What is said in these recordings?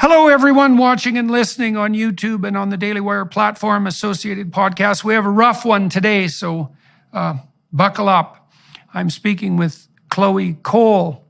Hello, everyone watching and listening on YouTube and on the Daily Wire platform, associated podcasts. We have a rough one today, so buckle up. I'm speaking with Chloe Cole,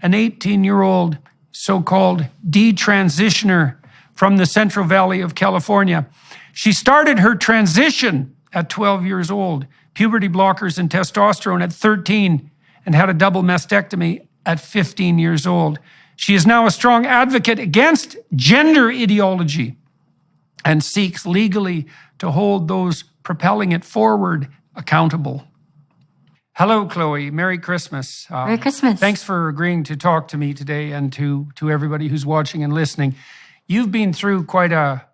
an 18-year-old so-called detransitioner from the Central Valley of California. She started her transition at 12 years old, puberty blockers and testosterone at 13, and had a double mastectomy at 15 years old. She is now a strong advocate against gender ideology and seeks legally to hold those propelling it forward accountable. Hello, Chloe. Merry Christmas. Merry Christmas. Thanks for agreeing to talk to me today and to everybody who's watching and listening. You've been through quite a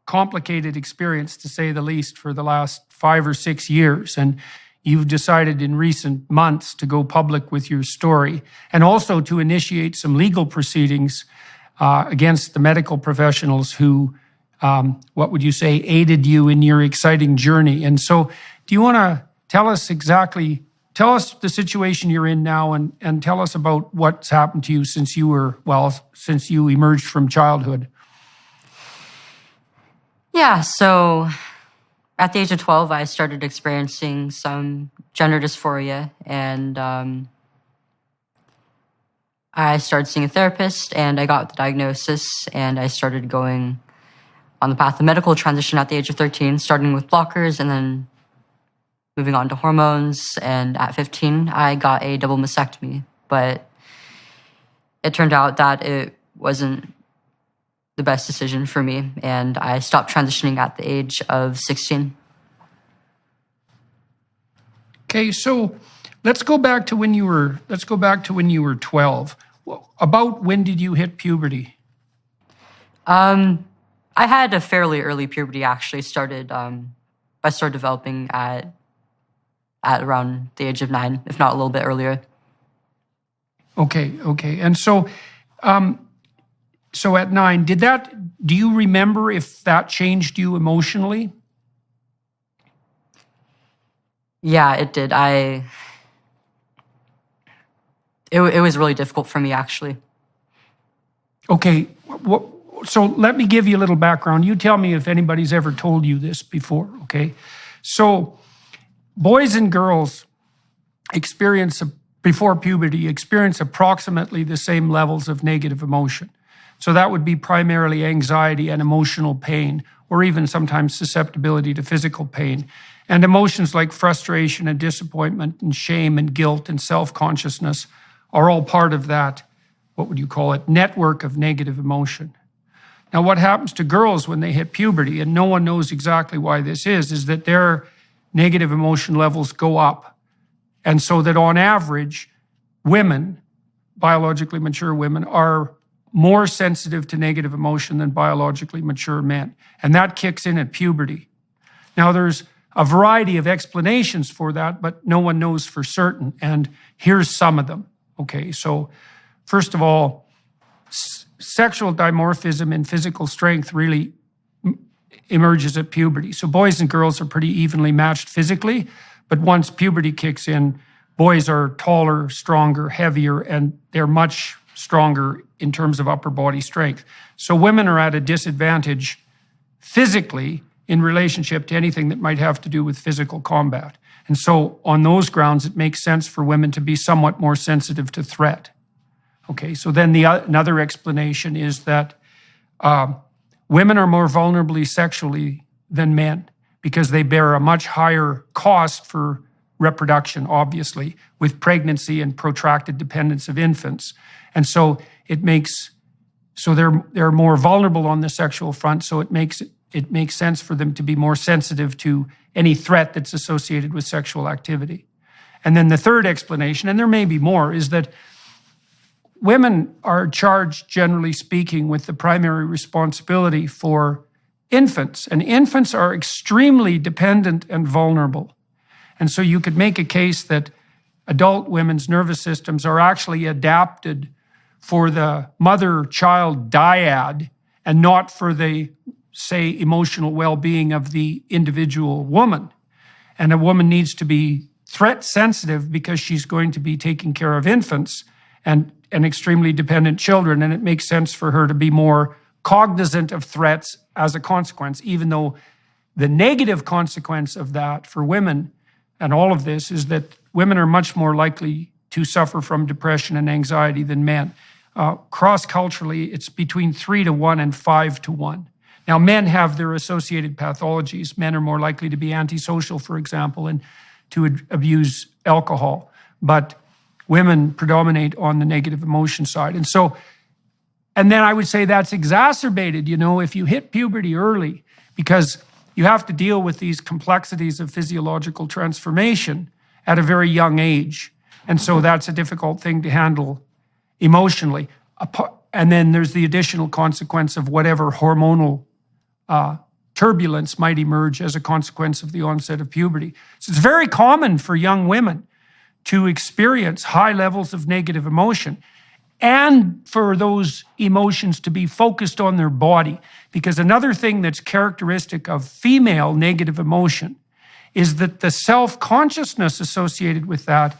complicated experience, to say the least, for the last 5 or 6 years. And you've decided in recent months to go public with your story and also to initiate some legal proceedings against the medical professionals who, what would you say, aided you in your exciting journey. And so do you want to tell us the situation you're in now and tell us about what's happened to you since you emerged from childhood? Yeah, so at the age of 12, I started experiencing some gender dysphoria, and I started seeing a therapist, and I got the diagnosis, and I started going on the path of medical transition at the age of 13, starting with blockers and then moving on to hormones. And at 15, I got a double mastectomy, but it turned out that it wasn't the best decision for me, and I stopped transitioning at the age of 16. Okay, so let's go back to when you were 12. About when did you hit puberty? I had a fairly early puberty. Actually, I started developing at around the age of 9, if not a little bit earlier. Okay, and so at 9, do you remember if that changed you emotionally? Yeah, it did. It was really difficult for me, actually. Okay, so let me give you a little background. You tell me if anybody's ever told you this before, okay? So boys and girls before puberty experience approximately the same levels of negative emotion. So that would be primarily anxiety and emotional pain, or even sometimes susceptibility to physical pain. And emotions like frustration and disappointment and shame and guilt and self-consciousness are all part of that, what would you call it, network of negative emotion. Now, what happens to girls when they hit puberty, and no one knows exactly why this is that their negative emotion levels go up. And so that on average, women, biologically mature women, are more sensitive to negative emotion than biologically mature men. And that kicks in at puberty. Now, there's a variety of explanations for that, but no one knows for certain. And here's some of them. Okay, so first of all, sexual dimorphism and physical strength really emerges at puberty. So boys and girls are pretty evenly matched physically, but once puberty kicks in, boys are taller, stronger, heavier, and they're much stronger in terms of upper body strength. So women are at a disadvantage physically in relationship to anything that might have to do with physical combat. And so on those grounds, it makes sense for women to be somewhat more sensitive to threat. Okay, so then another explanation is that women are more vulnerable sexually than men because they bear a much higher cost for reproduction, obviously, with pregnancy and protracted dependence of infants. And so they're more vulnerable on the sexual front, so it makes sense for them to be more sensitive to any threat that's associated with sexual activity. And then the third explanation, and there may be more, is that women are charged, generally speaking, with the primary responsibility for infants. And infants are extremely dependent and vulnerable. And so you could make a case that adult women's nervous systems are actually adapted for the mother-child dyad and not for the, say, emotional well-being of the individual woman. And a woman needs to be threat sensitive because she's going to be taking care of infants. And and extremely dependent children, and it makes sense for her to be more cognizant of threats as a consequence, even though the negative consequence of that for women and all of this is that women are much more likely to suffer from depression and anxiety than men. Cross-culturally, it's between 3 to 1 and 5 to 1. Now, men have their associated pathologies. Men are more likely to be antisocial, for example, and to abuse alcohol. But women predominate on the negative emotion side. And then I would say that's exacerbated, if you hit puberty early, because you have to deal with these complexities of physiological transformation at a very young age. And so that's a difficult thing to handle emotionally. And then there's the additional consequence of whatever hormonal turbulence might emerge as a consequence of the onset of puberty. So it's very common for young women to experience high levels of negative emotion and for those emotions to be focused on their body. Because another thing that's characteristic of female negative emotion is that the self-consciousness associated with that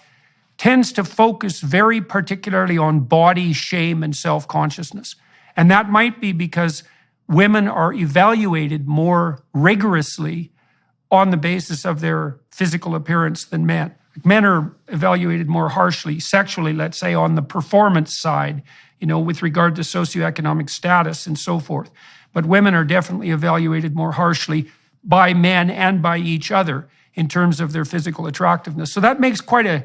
tends to focus very particularly on body shame and self-consciousness. And that might be because women are evaluated more rigorously on the basis of their physical appearance than men. Men are evaluated more harshly, sexually, let's say, on the performance side, with regard to socioeconomic status and so forth. But women are definitely evaluated more harshly by men and by each other in terms of their physical attractiveness. So that makes quite a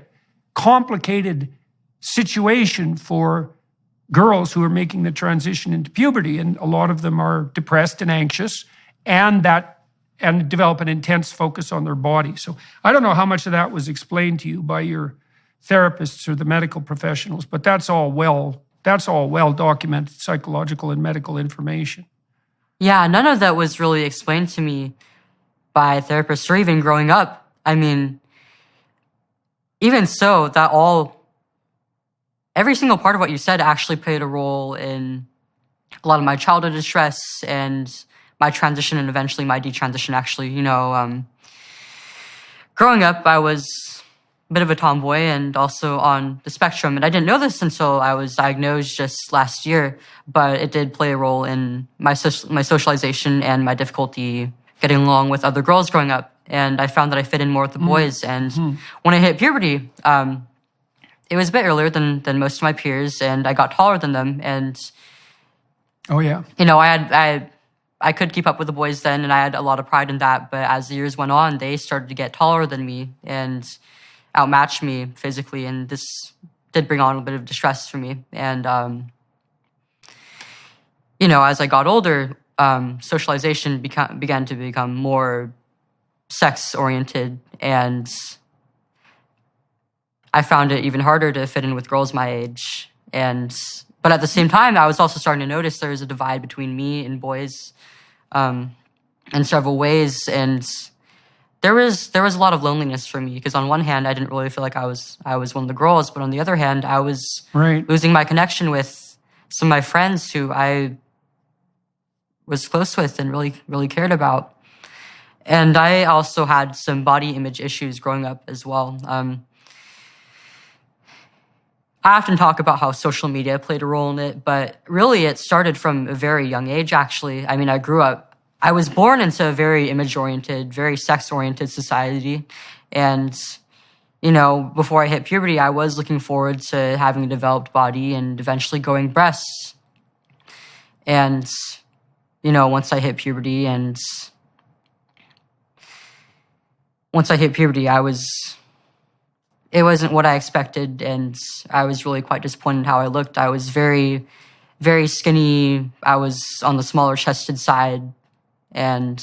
complicated situation for girls who are making the transition into puberty, and a lot of them are depressed and anxious, and develop an intense focus on their body. So I don't know how much of that was explained to you by your therapists or the medical professionals, but that's all well documented psychological and medical information. Yeah, none of that was really explained to me by therapists or even growing up. I mean, even so, every single part of what you said actually played a role in a lot of my childhood distress and my transition and eventually my detransition, actually. Growing up, I was a bit of a tomboy and also on the spectrum. And I didn't know this until I was diagnosed just last year, but it did play a role in my socialization and my difficulty getting along with other girls growing up. And I found that I fit in more with the boys. And when I hit puberty, it was a bit earlier than most of my peers, and I got taller than them. And oh yeah, I could keep up with the boys then, and I had a lot of pride in that. But as the years went on, they started to get taller than me and outmatch me physically, and this did bring on a bit of distress for me. And as I got older, socialization began to become more sex-oriented, and I found it even harder to fit in with girls my age. But at the same time, I was also starting to notice there was a divide between me and boys in several ways. And there was a lot of loneliness for me, because on one hand, I didn't really feel like I was one of the girls, but on the other hand, I was losing my connection with some of my friends who I was close with and really, really cared about. And I also had some body image issues growing up as well. I often talk about how social media played a role in it, but really it started from a very young age, actually. I mean, I was born into a very image-oriented, very sex-oriented society. And, before I hit puberty, I was looking forward to having a developed body and eventually growing breasts. And, once I hit puberty, it wasn't what I expected, and I was really quite disappointed how I looked. I was very, very skinny. I was on the smaller chested side. And,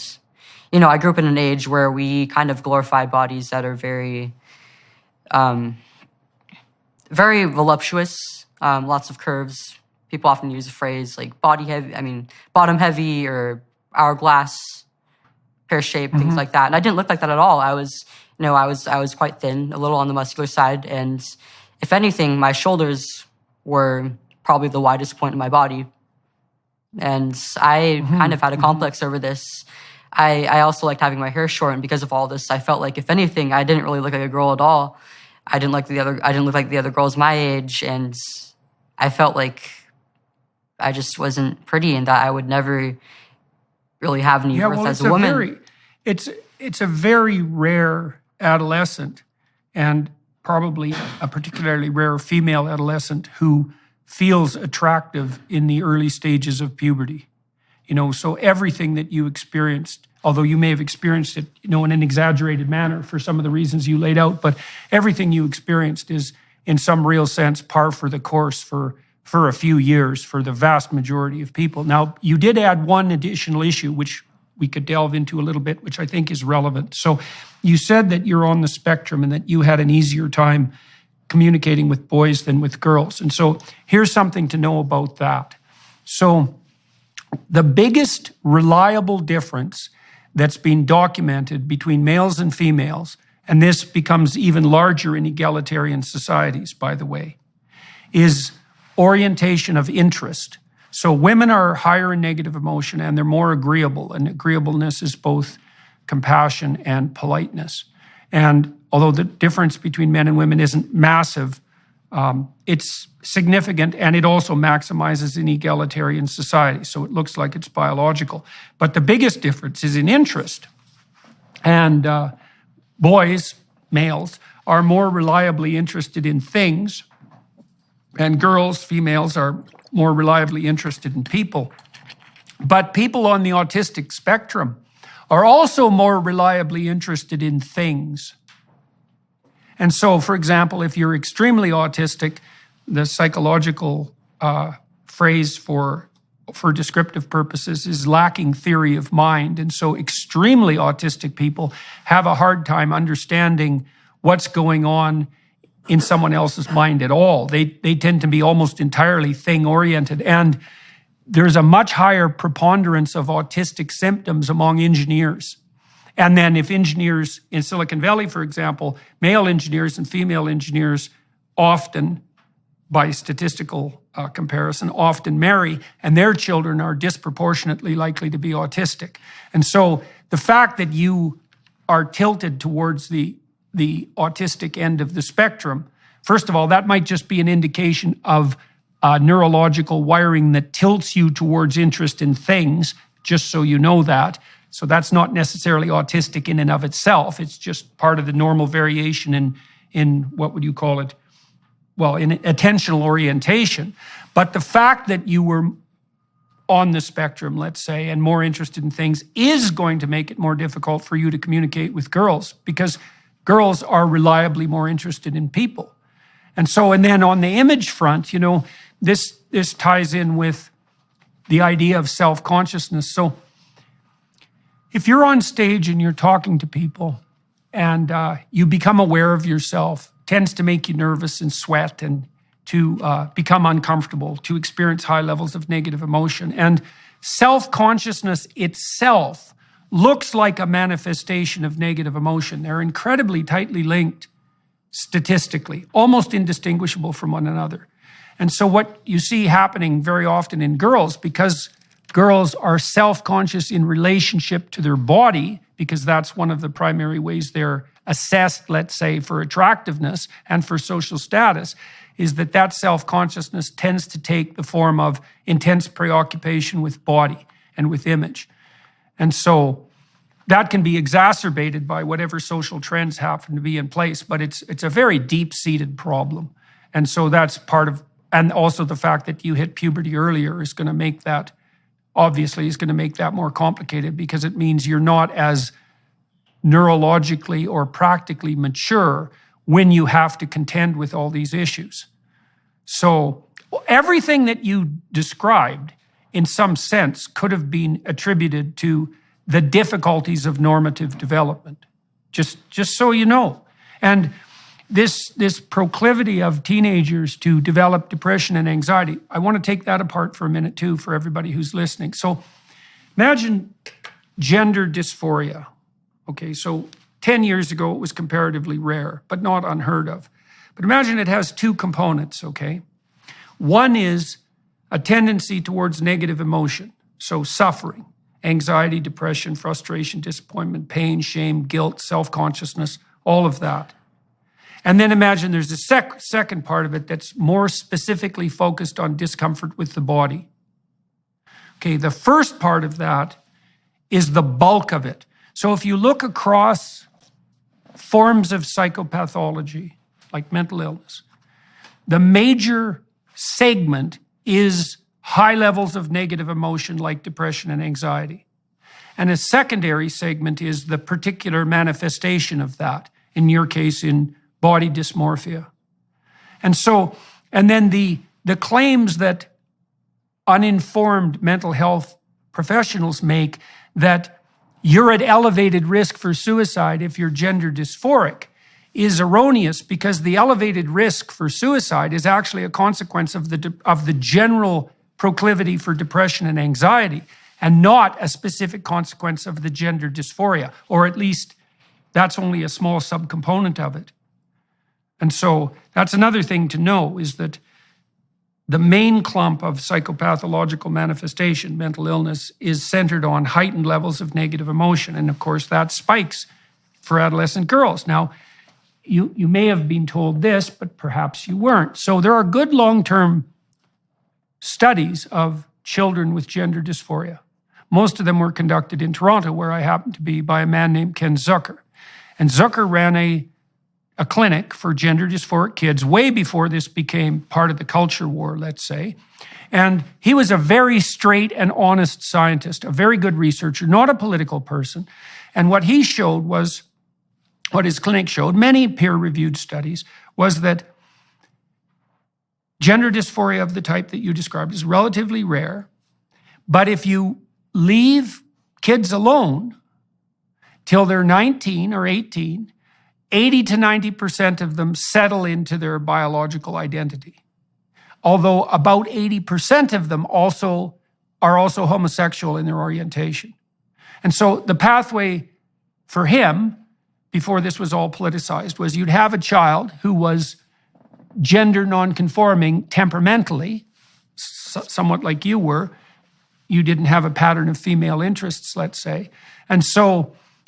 I grew up in an age where we kind of glorify bodies that are very, very voluptuous, lots of curves. People often use the phrase like bottom heavy or hourglass, pear-shaped, things like that. And I didn't look like that at all. I was quite thin, a little on the muscular side, and if anything, my shoulders were probably the widest point in my body. And I kind of had a complex over this. I also liked having my hair short, and because of all this, I felt like if anything, I didn't really look like a girl at all. I didn't look like the other girls my age, and I felt like I just wasn't pretty and that I would never really have any worth as a woman. It's a very rare adolescent, and probably a particularly rare female adolescent who feels attractive in the early stages of puberty. So everything that you experienced, although you may have experienced it, in an exaggerated manner for some of the reasons you laid out, but everything you experienced is, in some real sense, par for the course for a few years for the vast majority of people. Now, you did add one additional issue, which we could delve into a little bit, which I think is relevant. So you said that you're on the spectrum and that you had an easier time communicating with boys than with girls. And so here's something to know about that. So the biggest reliable difference that's been documented between males and females, and this becomes even larger in egalitarian societies, by the way, is orientation of interest. So women are higher in negative emotion and they're more agreeable, and agreeableness is both compassion and politeness. And although the difference between men and women isn't massive, it's significant, and it also maximizes in egalitarian society. So it looks like it's biological. But the biggest difference is in interest. And boys, males, are more reliably interested in things, and girls, females, are more reliably interested in people. But people on the autistic spectrum are also more reliably interested in things. And so, for example, if you're extremely autistic, the psychological phrase for descriptive purposes is lacking theory of mind. And so extremely autistic people have a hard time understanding what's going on in someone else's mind at all. They tend to be almost entirely thing-oriented. And there's a much higher preponderance of autistic symptoms among engineers. And then if engineers in Silicon Valley, for example, male engineers and female engineers often, by statistical comparison, often marry, and their children are disproportionately likely to be autistic. And so the fact that you are tilted towards the autistic end of the spectrum, first of all, that might just be an indication of neurological wiring that tilts you towards interest in things, just so you know that. So that's not necessarily autistic in and of itself. It's just part of the normal variation in what would you call it? Well, in attentional orientation. But the fact that you were on the spectrum, let's say, and more interested in things is going to make it more difficult for you to communicate with girls, because girls are reliably more interested in people. And then on the image front, this ties in with the idea of self-consciousness. So if you're on stage and you're talking to people and you become aware of yourself, tends to make you nervous and sweat and to become uncomfortable, to experience high levels of negative emotion. And self-consciousness itself looks like a manifestation of negative emotion. They're incredibly tightly linked statistically, almost indistinguishable from one another. And so what you see happening very often in girls, because girls are self-conscious in relationship to their body, because that's one of the primary ways they're assessed, let's say, for attractiveness and for social status, is that self-consciousness tends to take the form of intense preoccupation with body and with image. And so that can be exacerbated by whatever social trends happen to be in place, but it's a very deep-seated problem. And so that's part of, and also the fact that you hit puberty earlier is going to make that, obviously, is going to make that more complicated, because it means you're not as neurologically or practically mature when you have to contend with all these issues. So everything that you described, in some sense, could have been attributed to the difficulties of normative development, just so you know. And this proclivity of teenagers to develop depression and anxiety, I want to take that apart for a minute too, for everybody who's listening. So imagine gender dysphoria. Okay, so 10 years ago, it was comparatively rare, but not unheard of. But imagine it has two components, okay? One is a tendency towards negative emotion, so suffering, anxiety, depression, frustration, disappointment, pain, shame, guilt, self-consciousness, all of that. And then imagine there's a second part of it that's more specifically focused on discomfort with the body. Okay, the first part of that is the bulk of it. So if you look across forms of psychopathology, like mental illness, the major segment is high levels of negative emotion like depression and anxiety. And a secondary segment is the particular manifestation of that, in your case, in body dysmorphia. And then the claims that uninformed mental health professionals make that you're at elevated risk for suicide if you're gender dysphoric is erroneous, because the elevated risk for suicide is actually a consequence of the general proclivity for depression and anxiety, and not a specific consequence of the gender dysphoria, or at least that's only a small subcomponent of it. And so that's another thing to know, is that the main clump of psychopathological manifestation, mental illness, is centered on heightened levels of negative emotion. And of course, that spikes for adolescent girls. Now, you may have been told this, but perhaps you weren't. So there are good long-term studies of children with gender dysphoria. Most of them were conducted in Toronto, where I happen to be, by a man named Ken Zucker. And Zucker ran a clinic for gender dysphoric kids way before this became part of the culture war, let's say. And he was a very straight and honest scientist, a very good researcher, not a political person. And what he showed was, what his clinic showed, many peer-reviewed studies, was that gender dysphoria of the type that you described is relatively rare. But if you leave kids alone till they're 19 or 18, 80 to 90% of them settle into their biological identity. Although about 80% of them are also homosexual in their orientation. And so the pathway for him, before this was all politicized, was you'd have a child who was gender nonconforming temperamentally, somewhat like you were. You didn't have a pattern of female interests, let's say.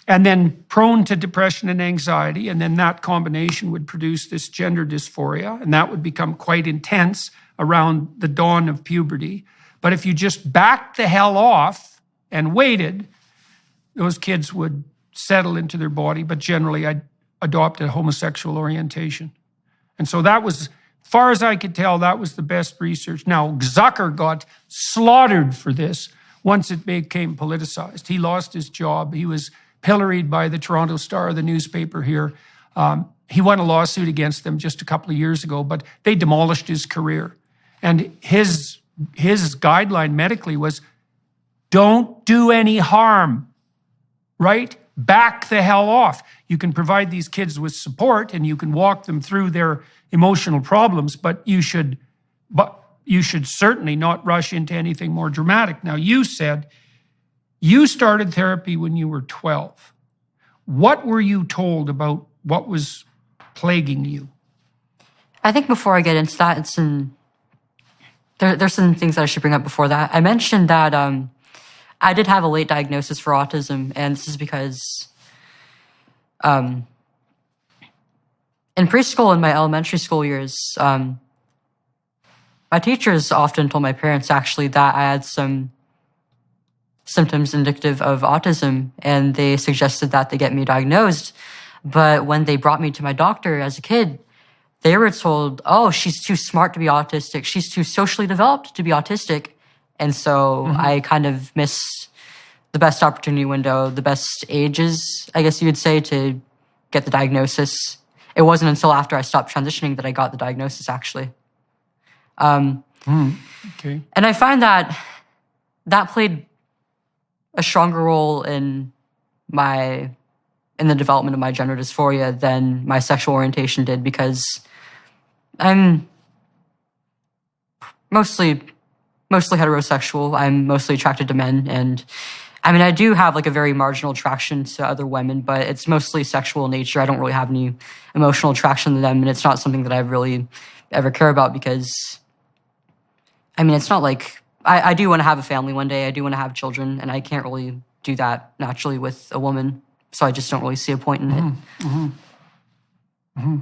And then prone to depression and anxiety, and then that combination would produce this gender dysphoria, and that would become quite intense around the dawn of puberty. But if you just backed the hell off and waited, those kids would settle into their body, but generally adopt a homosexual orientation. And so that was, as far as I could tell, that was the best research. Now, Zucker got slaughtered for this once it became politicized. He lost his job. He was pilloried by the Toronto Star, the newspaper here. He won a lawsuit against them just a couple of years ago, but they demolished his career. And his guideline medically was, don't do any harm, right? Back the hell off. You can provide these kids with support and you can walk them through their emotional problems, but you should certainly not rush into anything more dramatic. Now, you said you started therapy when you were 12. What were you told about what was plaguing you? I think before I get into that, there's some things that I should bring up before that. I mentioned that I did have a late diagnosis for autism, and this is because in preschool and my elementary school years, my teachers often told my parents actually that I had some symptoms indicative of autism, and they suggested that they get me diagnosed. But when they brought me to my doctor as a kid, they were told, oh, she's too smart to be autistic. She's too socially developed to be autistic. And so I kind of missed the best opportunity window, the best ages, I guess you would say, to get the diagnosis. It wasn't until after I stopped transitioning that I got the diagnosis, actually. Okay. And I find that played a stronger role in the development of my gender dysphoria than my sexual orientation did, because I'm mostly heterosexual. I'm mostly attracted to men, and I mean, I do have like a very marginal attraction to other women, but it's mostly sexual in nature. I don't really have any emotional attraction to them, and it's not something that I really ever care about, because I mean, it's not like I do want to have a family one day. I do want to have children, and I can't really do that naturally with a woman. So I just don't really see a point in it.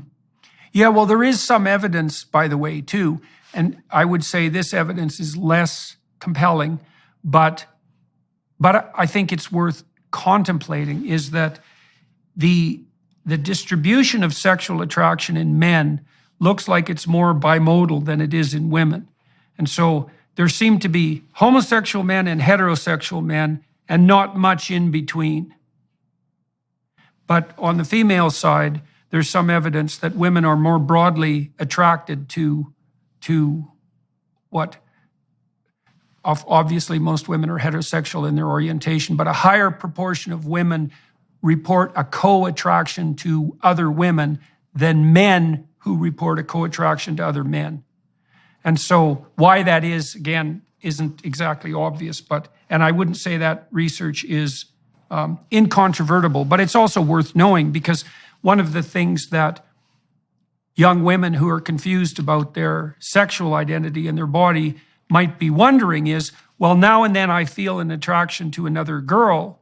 Yeah, well, there is some evidence, by the way, too. And I would say this evidence is less compelling, but I think it's worth contemplating, is that the distribution of sexual attraction in men looks like it's more bimodal than it is in women. And so there seem to be homosexual men and heterosexual men and not much in between. But on the female side, there's some evidence that women are more broadly attracted to what, obviously most women are heterosexual in their orientation, but a higher proportion of women report a co-attraction to other women than men who report a co-attraction to other men. And so why that is, again, isn't exactly obvious, and I wouldn't say that research is incontrovertible, but it's also worth knowing, because one of the things that young women who are confused about their sexual identity and their body might be wondering is, well, now and then I feel an attraction to another girl.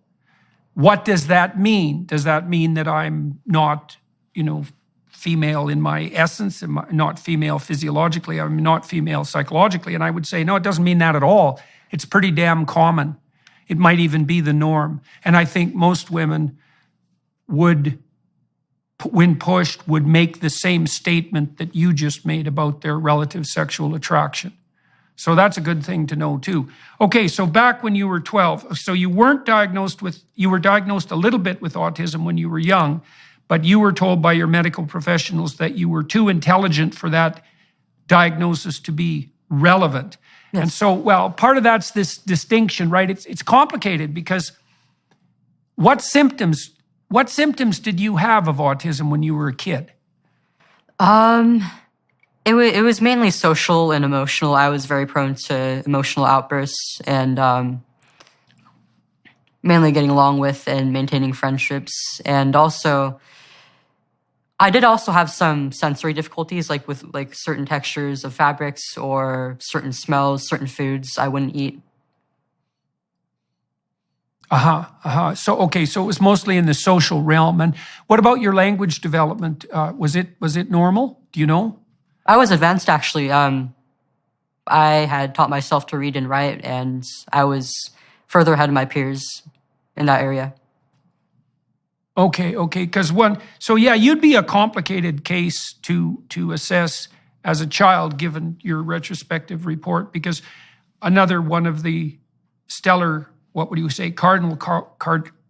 What does that mean? Does that mean that I'm not, female in my essence, am I not female physiologically, I'm not female psychologically? And I would say, no, it doesn't mean that at all. It's pretty damn common. It might even be the norm. And I think most women would, when pushed, would make the same statement that you just made about their relative sexual attraction. So that's a good thing to know too. Okay, so back when you were 12, so you were diagnosed a little bit with autism when you were young, but you were told by your medical professionals that you were too intelligent for that diagnosis to be relevant. Yes. And so, well, part of that's this distinction, right? It's complicated because what symptoms did you have of autism when you were a kid? It was mainly social and emotional. I was very prone to emotional outbursts and mainly getting along with and maintaining friendships. And also, I did also have some sensory difficulties, like with certain textures of fabrics or certain smells, certain foods I wouldn't eat. So it was mostly in the social realm. And what about your language development? Was it normal? Do you know? I was advanced, actually. I had taught myself to read and write, and I was further ahead of my peers in that area. Okay, because you'd be a complicated case to assess as a child, given your retrospective report, because another one of the stellar, what would you say, cardinal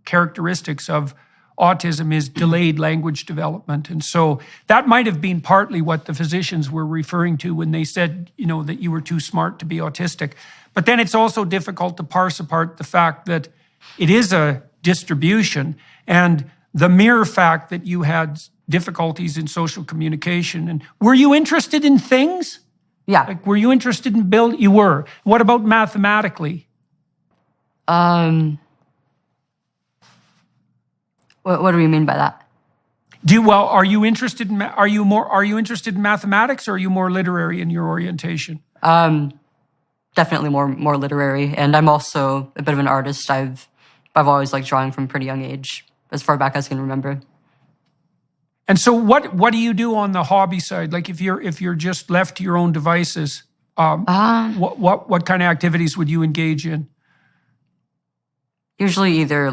characteristics of autism is delayed language development. And so that might have been partly what the physicians were referring to when they said, that you were too smart to be autistic. But then it's also difficult to parse apart the fact that it is a distribution, and the mere fact that you had difficulties in social communication. And were you interested in things? Yeah. Like, were you interested in You were. What about mathematically? What do you mean by that? Are you interested in mathematics, or are you more literary in your orientation? Definitely more literary, and I'm also a bit of an artist. I've always liked drawing from a pretty young age, as far back as I can remember. And so what do you do on the hobby side? Like if you're just left to your own devices, what kind of activities would you engage in? Usually either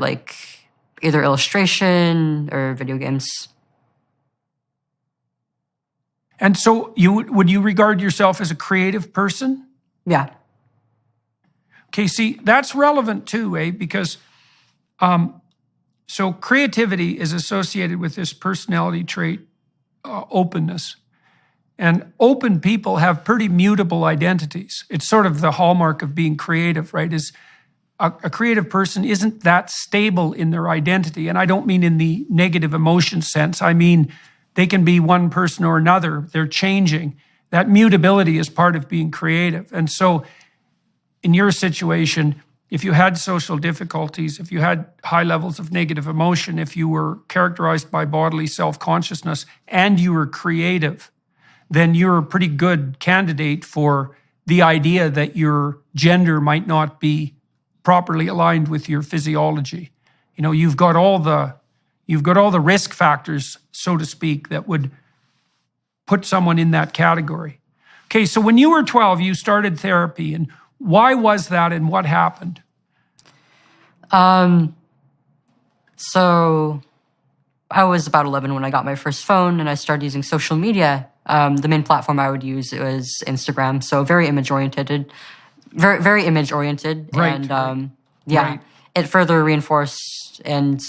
illustration or video games. And so would you regard yourself as a creative person? Yeah. Okay, see, that's relevant too, because so creativity is associated with this personality trait, openness. And open people have pretty mutable identities. It's sort of the hallmark of being creative, right? Is a creative person isn't that stable in their identity. And I don't mean in the negative emotion sense. I mean, they can be one person or another. They're changing. That mutability is part of being creative. And so in your situation, if you had social difficulties, if you had high levels of negative emotion, if you were characterized by bodily self-consciousness and you were creative, then you're a pretty good candidate for the idea that your gender might not be properly aligned with your physiology. You've got all the risk factors, so to speak, that would put someone in that category. Okay, so when you were 12, you started therapy, and why was that, and what happened? So I was about 11 when I got my first phone, and I started using social media. The main platform I would use was Instagram, so very image-oriented, very image-oriented. Right, and right. yeah, Right. it further reinforced and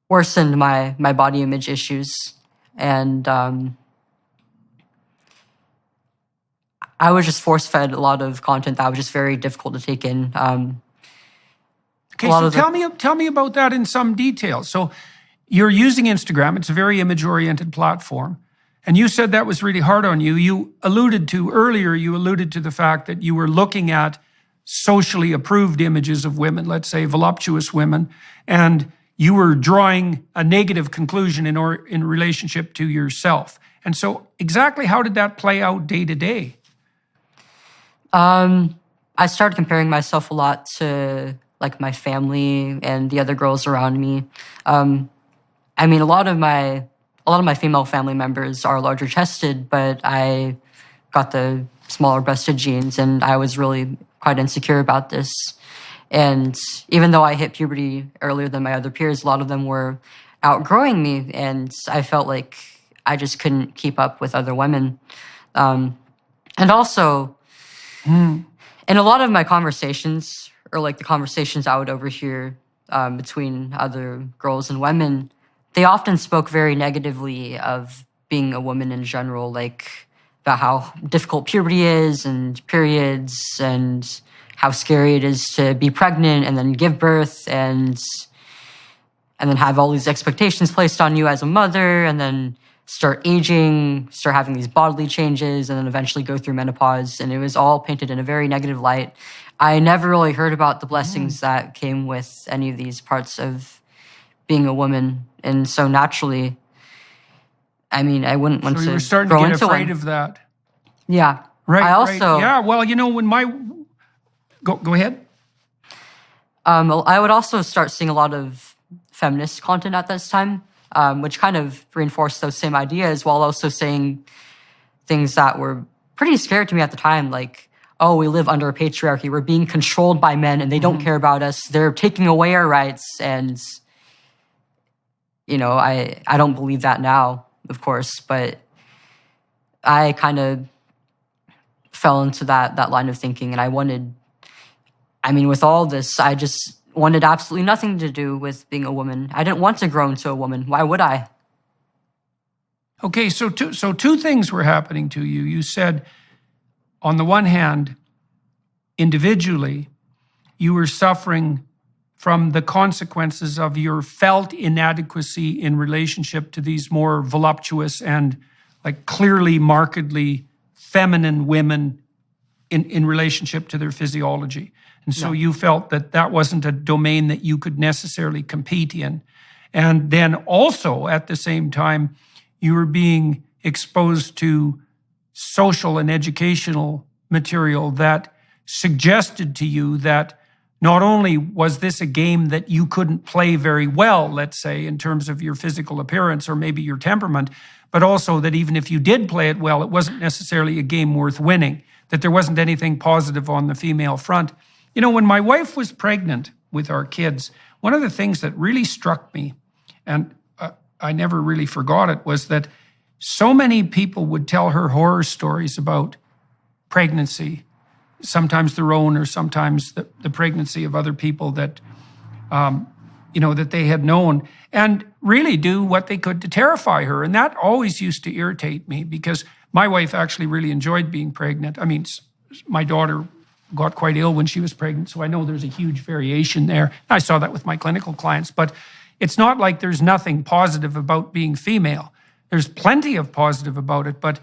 worsened my body image issues. And I was just force-fed a lot of content that was just very difficult to take in. Okay, so tell me about that in some detail. So you're using Instagram. It's a very image-oriented platform. And you said that was really hard on you. You alluded to the fact that you were looking at socially approved images of women, let's say voluptuous women, and you were drawing a negative conclusion in relationship to yourself. And so exactly how did that play out day to day? I started comparing myself a lot to like my family and the other girls around me. I mean, a lot of my female family members are larger chested, but I got the smaller breasted genes, and I was really quite insecure about this. And even though I hit puberty earlier than my other peers, a lot of them were outgrowing me, and I felt like I just couldn't keep up with other women. And also, in a lot of my conversations, or like the conversations I would overhear between other girls and women, they often spoke very negatively of being a woman in general, like about how difficult puberty is and periods and how scary it is to be pregnant and then give birth and then have all these expectations placed on you as a mother and then start aging, start having these bodily changes, and then eventually go through menopause. And it was all painted in a very negative light. I never really heard about the blessings that came with any of these parts of being a woman. And so naturally, I mean, I wouldn't want to grow into one. So you were starting to get afraid of that. Yeah. Right, I also, right. Yeah, well, when Go ahead. I would also start seeing a lot of feminist content at this time, which kind of reinforced those same ideas while also saying things that were pretty scary to me at the time, like, oh, we live under a patriarchy. We're being controlled by men and they don't care about us. They're taking away our rights. And, you know, I don't believe that now, of course, but I kind of fell into that line of thinking. And with all this, I just wanted absolutely nothing to do with being a woman. I didn't want to grow into a woman. Why would I? Okay, so two things were happening to you. You said, on the one hand, individually, you were suffering from the consequences of your felt inadequacy in relationship to these more voluptuous and like clearly, markedly feminine women in relationship to their physiology. And so you felt that wasn't a domain that you could necessarily compete in. And then also at the same time, you were being exposed to social and educational material that suggested to you that not only was this a game that you couldn't play very well, let's say, in terms of your physical appearance or maybe your temperament, but also that even if you did play it well, it wasn't necessarily a game worth winning, that there wasn't anything positive on the female front. You know, when my wife was pregnant with our kids, one of the things that really struck me, and I never really forgot it, was that so many people would tell her horror stories about pregnancy, sometimes their own or sometimes the pregnancy of other people that, that they had known, and really do what they could to terrify her. And that always used to irritate me because my wife actually really enjoyed being pregnant. I mean, my daughter got quite ill when she was pregnant, so I know there's a huge variation there. I saw that with my clinical clients, but it's not like there's nothing positive about being female. There's plenty of positive about it, but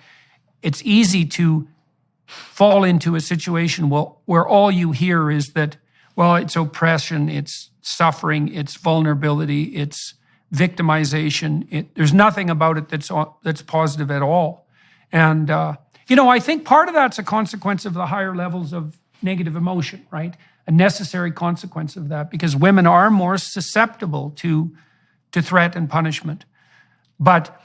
it's easy to fall into a situation where all you hear is that, well, it's oppression, it's suffering, it's vulnerability, it's victimization. There's nothing about it that's positive at all. And, I think part of that's a consequence of the higher levels of negative emotion, right? A necessary consequence of that, because women are more susceptible to threat and punishment. But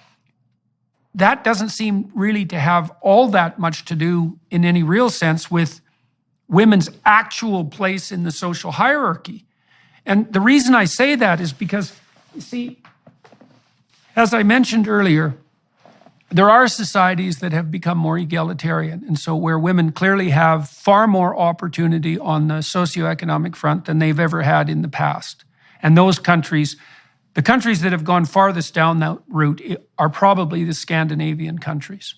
that doesn't seem really to have all that much to do in any real sense with women's actual place in the social hierarchy. And the reason I say that is because, you see, as I mentioned earlier, there are societies that have become more egalitarian, and so where women clearly have far more opportunity on the socioeconomic front than they've ever had in the past. And those countries, the countries that have gone farthest down that route are probably the Scandinavian countries.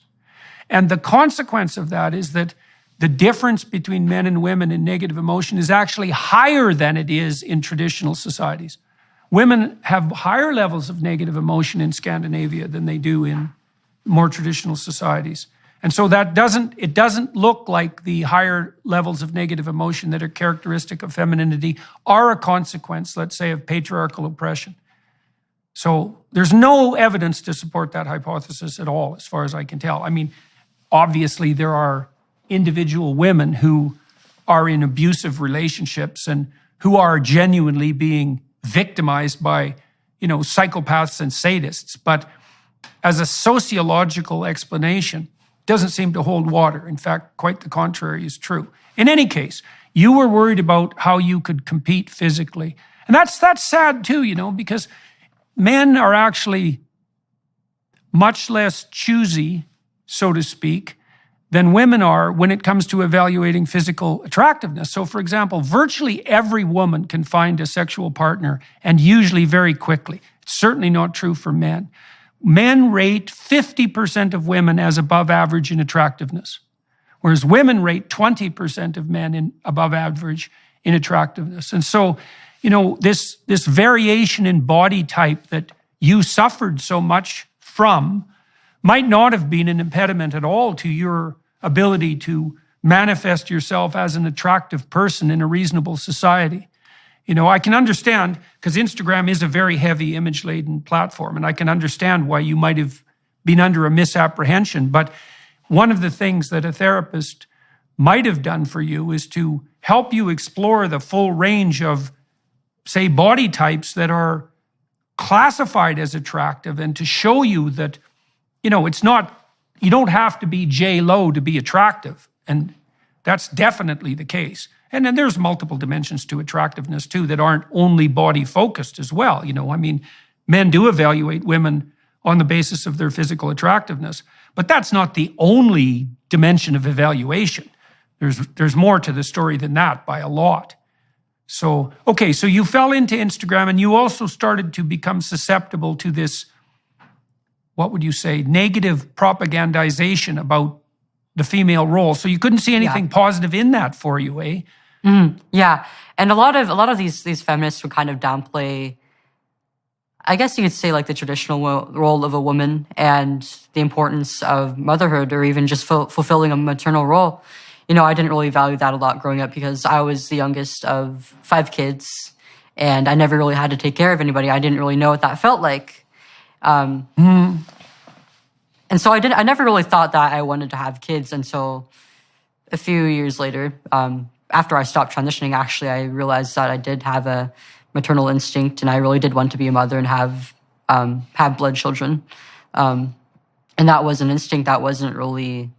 And the consequence of that is that the difference between men and women in negative emotion is actually higher than it is in traditional societies. Women have higher levels of negative emotion in Scandinavia than they do in more traditional societies. And so it doesn't look like the higher levels of negative emotion that are characteristic of femininity are a consequence, let's say, of patriarchal oppression. So there's no evidence to support that hypothesis at all, as far as I can tell. I mean, obviously there are individual women who are in abusive relationships and who are genuinely being victimized by, psychopaths and sadists. But as a sociological explanation, doesn't seem to hold water. In fact, quite the contrary is true. In any case, you were worried about how you could compete physically. And that's sad too, because men are actually much less choosy, so to speak, than women are when it comes to evaluating physical attractiveness. So, for example, virtually every woman can find a sexual partner, and usually very quickly. It's certainly not true for men. Men rate 50% of women as above average in attractiveness, whereas women rate 20% of men in above average in attractiveness. And so, this variation in body type that you suffered so much from might not have been an impediment at all to your ability to manifest yourself as an attractive person in a reasonable society. I can understand, because Instagram is a very heavy image-laden platform, and I can understand why you might have been under a misapprehension. But one of the things that a therapist might have done for you is to help you explore the full range of, say, body types that are classified as attractive, and to show you that, it's not, you don't have to be J-Lo to be attractive. And that's definitely the case. And then there's multiple dimensions to attractiveness too that aren't only body focused as well. Men do evaluate women on the basis of their physical attractiveness, but that's not the only dimension of evaluation. There's more to the story than that by a lot. So you fell into Instagram, and you also started to become susceptible to this, what would you say, negative propagandization about the female role. So you couldn't see anything positive in that for you, eh? Yeah, and a lot of these feminists would kind of downplay, I guess you could say, like the traditional role of a woman and the importance of motherhood, or even just fulfilling a maternal role. I didn't really value that a lot growing up because I was the youngest of 5 kids, and I never really had to take care of anybody. I didn't really know what that felt like. And so I never really thought that I wanted to have kids until a few years later. After I stopped transitioning, actually, I realized that I did have a maternal instinct, and I really did want to be a mother and have blood children. And that was an instinct that wasn't really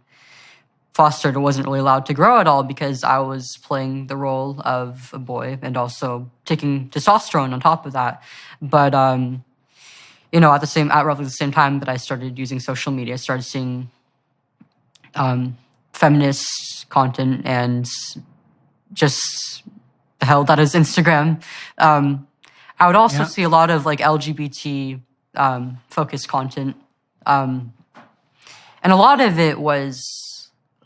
fostered or wasn't really allowed to grow at all, because I was playing the role of a boy and also taking testosterone on top of that. But at roughly the same time that I started using social media, I started seeing feminist content and just the hell that is Instagram. I would also see a lot of like LGBT focused content. And a lot of it was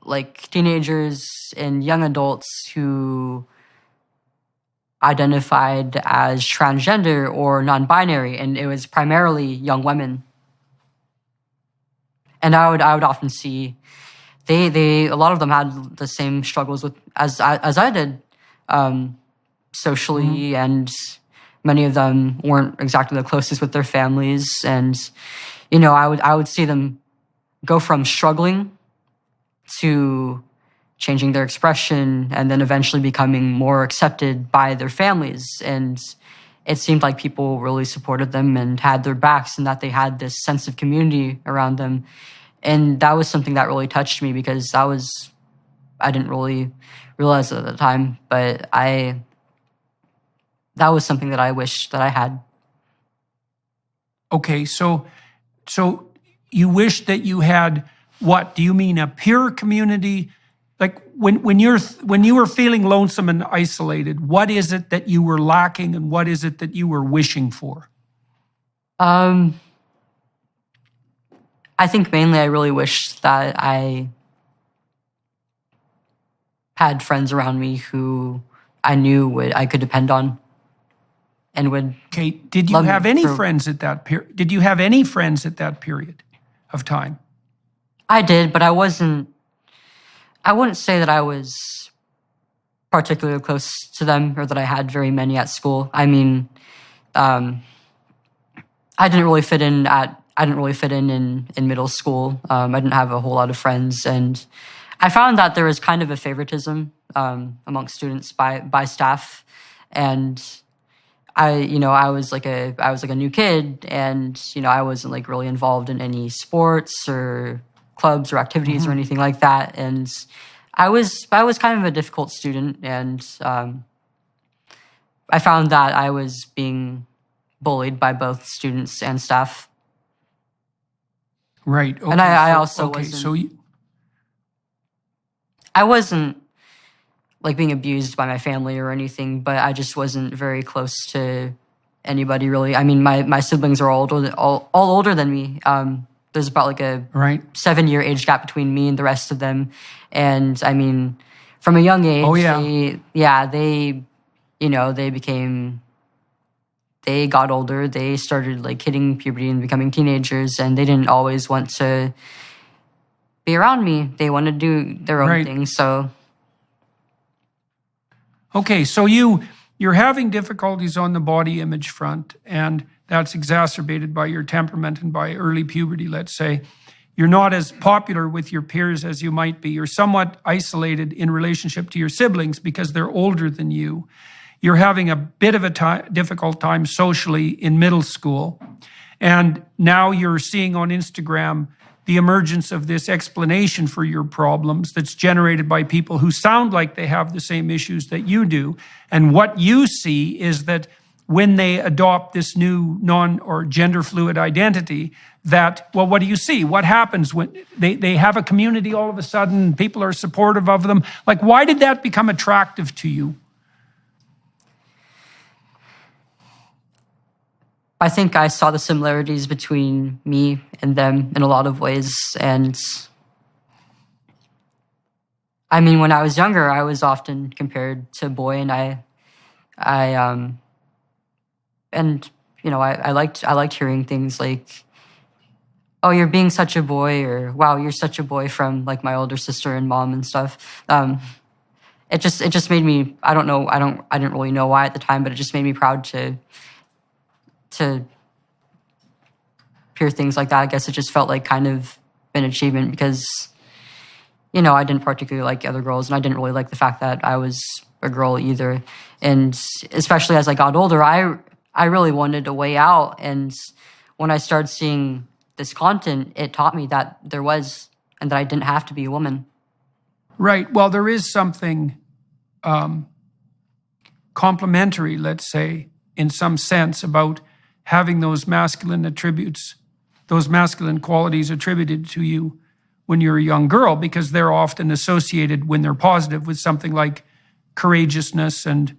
like teenagers and young adults who identified as transgender or non-binary, and it was primarily young women. And I would often see a lot of them had the same struggles with as I did socially, and many of them weren't exactly the closest with their families. And I would see them go from struggling to changing their expression, and then eventually becoming more accepted by their families. And it seemed like people really supported them and had their backs, and that they had this sense of community around them. And that was something that really touched me, because I didn't really realize it at the time, but that was something that I wish that I had. Okay, so you wish that you had what? Do you mean a peer community? Like when you were feeling lonesome and isolated, what is it that you were lacking, and what is it that you were wishing for? I think mainly I really wished that I had friends around me who I knew I could depend on, and would. Okay, did you have any friends at that period? Did you have any friends at that period of time? I did, but I wouldn't say that I was particularly close to them, or that I had very many at school. I mean, I didn't really fit in in middle school. I didn't have a whole lot of friends, and I found that there was kind of a favoritism amongst students by staff, and I was like a new kid, and I wasn't like really involved in any sports or clubs or activities or anything like that, and I was kind of a difficult student, and I found that I was being bullied by both students and staff. Right. Okay, and I also wasn't. I wasn't like being abused by my family or anything, but I just wasn't very close to anybody really. I mean, my siblings are all older than me. There's about like a 7-year age gap between me and the rest of them. And I mean, from a young age, they got older. They started like hitting puberty and becoming teenagers, and they didn't always want to be around me. They wanted to do their own thing. So. Okay, so you're having difficulties on the body image front, and that's exacerbated by your temperament and by early puberty, let's say. You're not as popular with your peers as you might be. You're somewhat isolated in relationship to your siblings because they're older than you. You're having a bit of a difficult time socially in middle school. And now you're seeing on Instagram the emergence of this explanation for your problems that's generated by people who sound like they have the same issues that you do. And what you see is that when they adopt this new non or gender fluid identity, that, well, what do you see? What happens when they have a community all of a sudden, people are supportive of them? Like, why did that become attractive to you? I think I saw the similarities between me and them in a lot of ways. And I mean, when I was younger, I was often compared to a boy, and I liked hearing things like, "Oh, you're being such a boy," or "Wow, you're such a boy," from like my older sister and mom and stuff. It just made me, I didn't really know why at the time, but it just made me proud to hear things like that. I guess it just felt like kind of an achievement, because I didn't particularly like other girls, and I didn't really like the fact that I was a girl either. And especially as I got older, I really wanted a way out. And when I started seeing this content, it taught me that there was, and that I didn't have to be a woman. Right. Well, there is something complementary, let's say, in some sense, about having those masculine attributes, those masculine qualities attributed to you when you're a young girl, because they're often associated, when they're positive, with something like courageousness and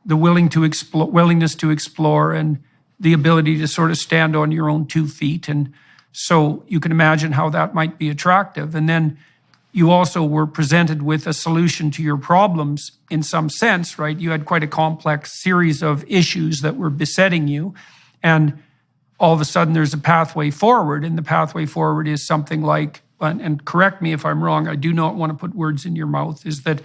the willingness to explore and the ability to sort of stand on your own 2 feet. And so you can imagine how that might be attractive. And then you also were presented with a solution to your problems in some sense, right? You had quite a complex series of issues that were besetting you. And all of a sudden there's a pathway forward. And the pathway forward is something like, and correct me if I'm wrong, I do not want to put words in your mouth, is that,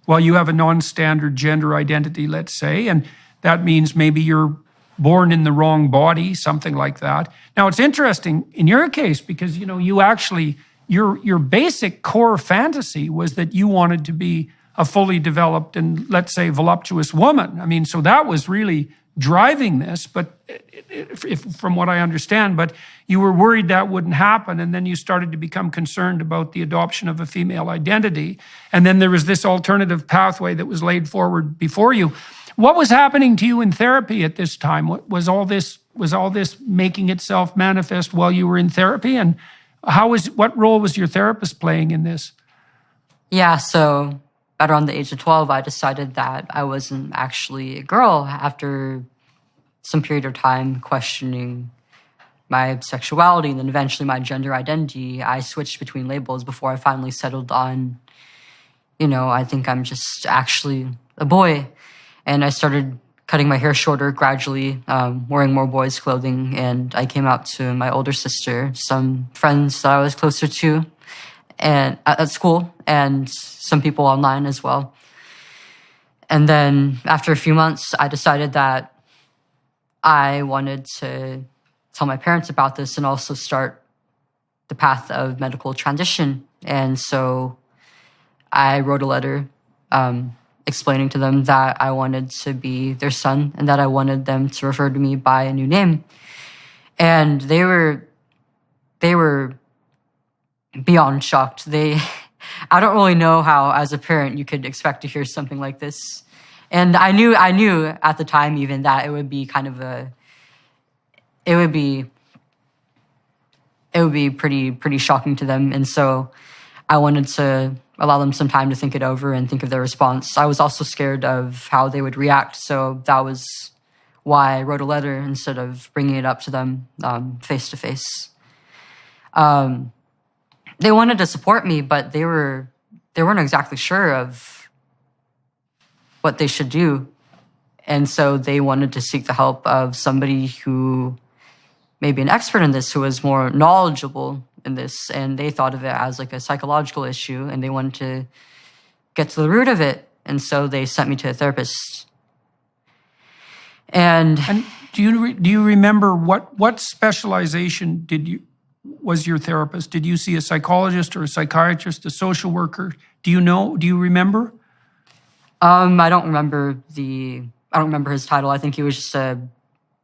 well, you have a non-standard gender identity, let's say, and that means maybe you're born in the wrong body, something like that. Now, it's interesting in your case, because, you actually, your basic core fantasy was that you wanted to be a fully developed and, let's say, voluptuous woman. I mean, so that was really driving this, but from what I understand, but you were worried that wouldn't happen, and then you started to become concerned about the adoption of a female identity, and then there was this alternative pathway that was laid forward before you. What was happening to you in therapy at this time? Was all this making itself manifest while you were in therapy, and what role was your therapist playing in this? Yeah, so at around the age of 12, I decided that I wasn't actually a girl after some period of time questioning my sexuality and then eventually my gender identity. I switched between labels before I finally settled on, I think I'm just actually a boy. And I started cutting my hair shorter gradually, wearing more boys' clothing. And I came out to my older sister, some friends that I was closer to, and at school, and some people online as well. And then after a few months, I decided that I wanted to tell my parents about this and also start the path of medical transition. And so I wrote a letter explaining to them that I wanted to be their son and that I wanted them to refer to me by a new name. And they were beyond shocked. I don't really know how, as a parent, you could expect to hear something like this. And I knew at the time even that it would be pretty shocking to them. And so I wanted to allow them some time to think it over and think of their response. I was also scared of how they would react. So that was why I wrote a letter instead of bringing it up to them face to face. They wanted to support me, but they weren't exactly sure of what they should do. And so they wanted to seek the help of somebody who may be an expert in this, who was more knowledgeable in this. And they thought of it as like a psychological issue, and they wanted to get to the root of it. And so they sent me to a therapist. And do you remember what specialization was your therapist? Did you see a psychologist or a psychiatrist, a social worker? Do you remember? I don't remember his title. I think he was just a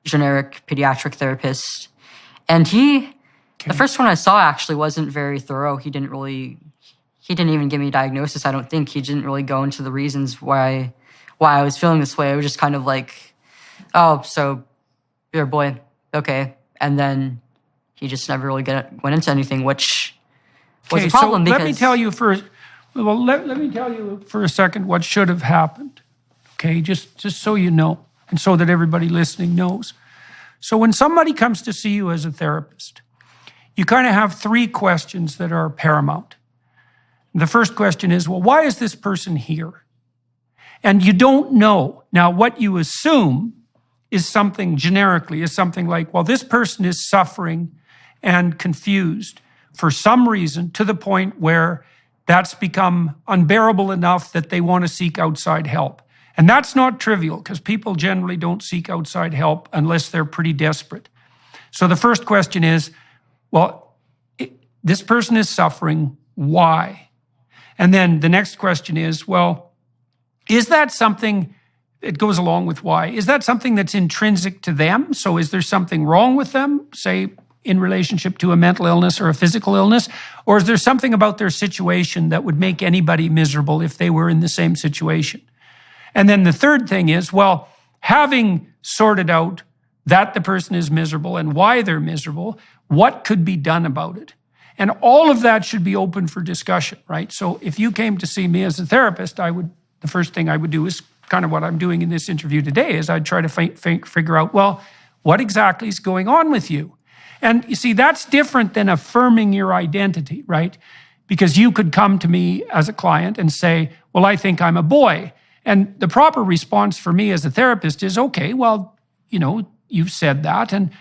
generic pediatric therapist. And the first one I saw actually wasn't very thorough. He didn't even give me a diagnosis, I don't think. He didn't really go into the reasons why I was feeling this way. It was just kind of like, oh, so you're a boy. Okay. And then he just never really went into anything, which was a problem. So because let me tell you for a second what should have happened. Okay, just so you know, and so that everybody listening knows. So when somebody comes to see you as a therapist, you kind of have three questions that are paramount. The first question is, well, why is this person here? And you don't know. Now, what you assume is something like, well, this person is suffering and confused for some reason to the point where that's become unbearable enough that they want to seek outside help. And that's not trivial, because people generally don't seek outside help unless they're pretty desperate. So the first question is, well, this person is suffering, why? And then the next question is, well, is that something that goes along with why? Is that something that's intrinsic to them? So is there something wrong with them, say, in relationship to a mental illness or a physical illness? Or is there something about their situation that would make anybody miserable if they were in the same situation? And then the third thing is, well, having sorted out that the person is miserable and why they're miserable, what could be done about it? And all of that should be open for discussion, right? So if you came to see me as a therapist, the first thing I would do is kind of what I'm doing in this interview today, is I'd try to figure out, well, what exactly is going on with you? And you see, that's different than affirming your identity, right? Because you could come to me as a client and say, well, I think I'm a boy. And the proper response for me as a therapist is, okay, well, you've said that, and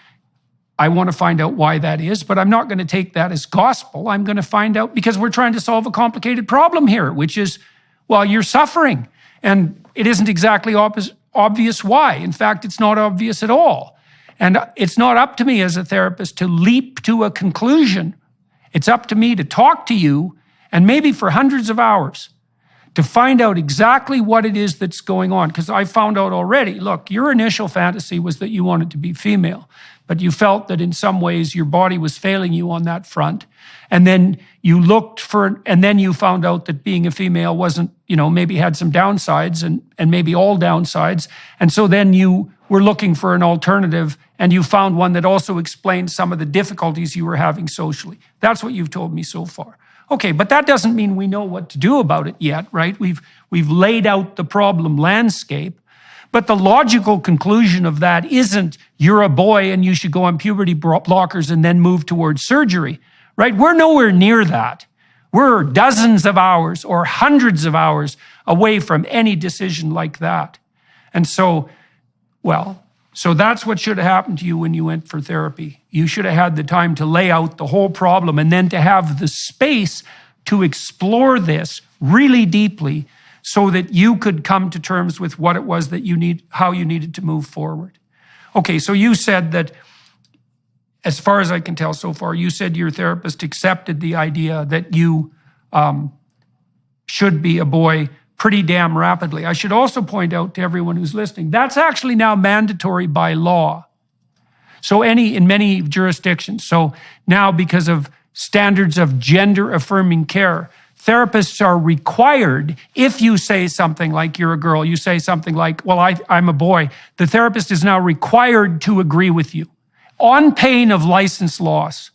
I want to find out why that is, but I'm not going to take that as gospel. I'm going to find out, because we're trying to solve a complicated problem here, which is, well, you're suffering, and it isn't exactly obvious why. In fact, it's not obvious at all. And it's not up to me as a therapist to leap to a conclusion. It's up to me to talk to you, and maybe for hundreds of hours, to find out exactly what it is that's going on. Because I found out already, look, your initial fantasy was that you wanted to be female, but you felt that in some ways your body was failing you on that front. And then you looked for, and then you found out that being a female wasn't, maybe had some downsides and maybe all downsides. And so then you were looking for an alternative, and you found one that also explained some of the difficulties you were having socially. That's what you've told me so far. Okay, but that doesn't mean we know what to do about it yet, right? We've laid out the problem landscape, but the logical conclusion of that isn't you're a boy and you should go on puberty blockers and then move towards surgery, right? We're nowhere near that. We're dozens of hours or hundreds of hours away from any decision like that. And so that's what should have happened to you when you went for therapy. You should have had the time to lay out the whole problem and then to have the space to explore this really deeply so that you could come to terms with what it was that how you needed to move forward. Okay, so you said that, as far as I can tell so far, you said your therapist accepted the idea that you should be a boy pretty damn rapidly. I should also point out to everyone who's listening, that's actually now mandatory by law. So in many jurisdictions. So now, because of standards of gender affirming care, therapists are required, if you say something like you're a girl, you say something like, well, I'm a boy, the therapist is now required to agree with you on pain of license loss.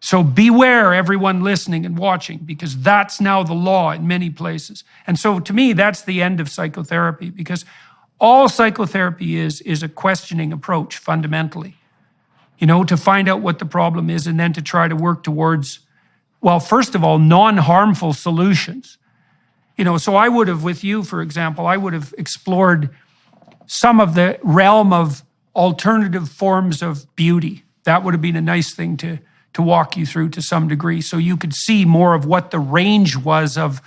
So beware, everyone listening and watching, because that's now the law in many places. And so to me, that's the end of psychotherapy, because all psychotherapy is a questioning approach fundamentally, to find out what the problem is and then to try to work towards, well, first of all, non-harmful solutions. So I would have, with you, for example, I would have explored some of the realm of alternative forms of beauty. That would have been a nice thing to walk you through to some degree, so you could see more of what the range was of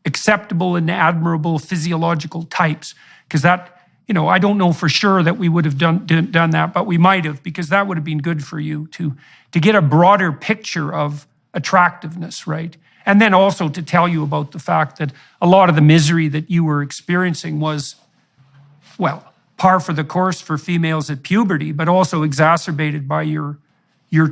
acceptable and admirable physiological types. Because that, I don't know for sure that we would have done that, but we might have, because that would have been good for you to get a broader picture of attractiveness, right? And then also to tell you about the fact that a lot of the misery that you were experiencing was, well, par for the course for females at puberty, but also exacerbated by your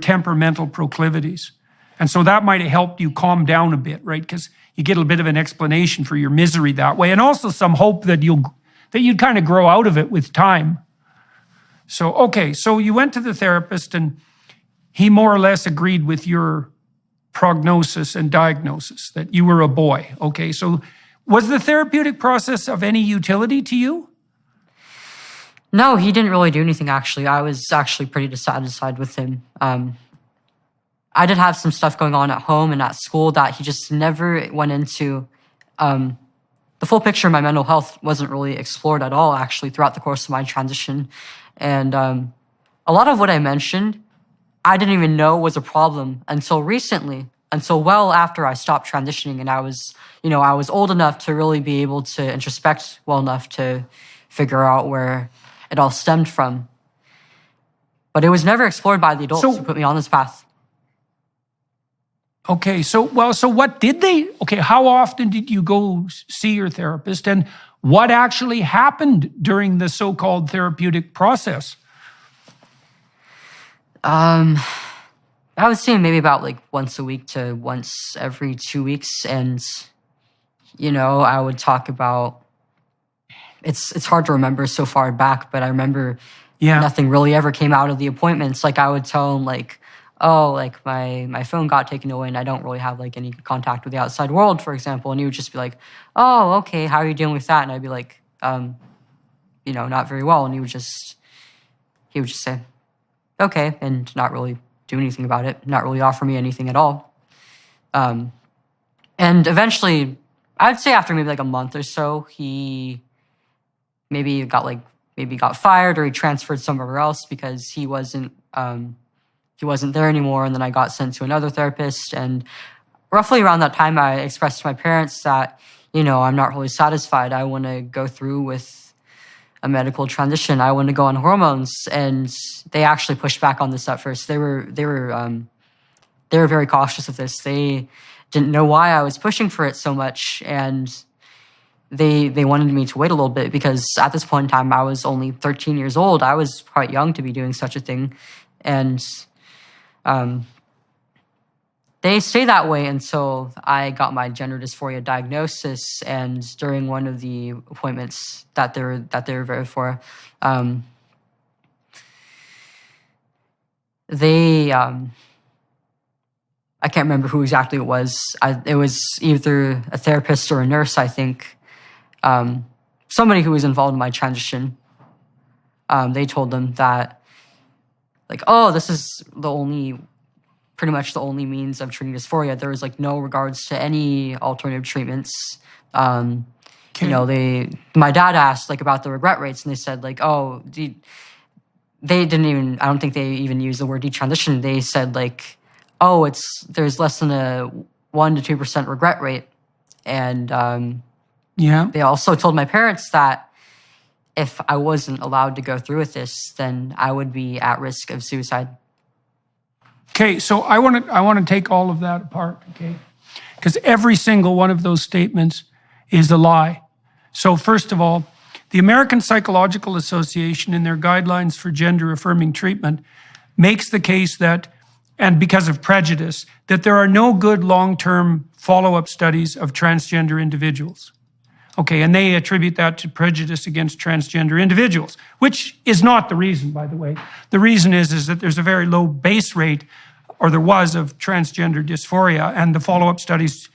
temperamental proclivities. And so that might have helped you calm down a bit, right? Because you get a bit of an explanation for your misery that way, and also some hope that you'd kind of grow out of it with time. So, okay, so you went to the therapist and he more or less agreed with your prognosis and diagnosis that you were a boy. Okay, so was the therapeutic process of any utility to you? No, he didn't really do anything, actually. I was actually pretty dissatisfied with him. I did have some stuff going on at home and at school that he just never went into. The full picture of my mental health wasn't really explored at all, actually, throughout the course of my transition. And a lot of what I mentioned, I didn't even know was a problem until recently, until well after I stopped transitioning, and I was old enough to really be able to introspect well enough to figure out where it all stemmed from. But it was never explored by the adults who put me on this path. Okay, so what did they, how often did you go see your therapist, and what actually happened during the so-called therapeutic process? I would say maybe about like once a week to once every 2 weeks. And, I would talk about, it's hard to remember so far back, but I remember nothing really ever came out of the appointments. Like I would tell him like, oh, like my phone got taken away and I don't really have like any contact with the outside world, for example. And he would just be like, oh, okay, how are you dealing with that? And I'd be like, not very well. And he would just say, okay, and not really do anything about it, not really offer me anything at all. And eventually, I'd say after maybe like a month or so, he maybe got fired or he transferred somewhere else because he wasn't there anymore. And then I got sent to another therapist. And roughly around that time, I expressed to my parents that, I'm not really satisfied. I want to go through with a medical transition. I want to go on hormones. And they actually pushed back on this at first. They were very cautious of this. They didn't know why I was pushing for it so much. And they wanted me to wait a little bit because at this point in time, I was only 13 years old. I was quite young to be doing such a thing. And they stay that way until I got my gender dysphoria diagnosis. And during one of the appointments that they were there for, I can't remember who exactly it was. It was either a therapist or a nurse, I think. Somebody who was involved in my transition. They told them that, like, oh, this is pretty much the only means of treating dysphoria. There was like no regards to any alternative treatments. You know, my dad asked like about the regret rates, and they said like, oh, they didn't even. I don't think they even used the word detransition. They said like, oh, there's less than a 1% to 2% regret rate, and they also told my parents that if I wasn't allowed to go through with this, then I would be at risk of suicide. Okay, so I want to take all of that apart, okay? Because every single one of those statements is a lie. So first of all, the American Psychological Association in their guidelines for gender-affirming treatment makes the case that, and because of prejudice, that there are no good long-term follow-up studies of transgender individuals. Okay, and they attribute that to prejudice against transgender individuals, which is not the reason, by the way. The reason is that there's a very low base rate, or there was, of transgender dysphoria, and the follow-up studies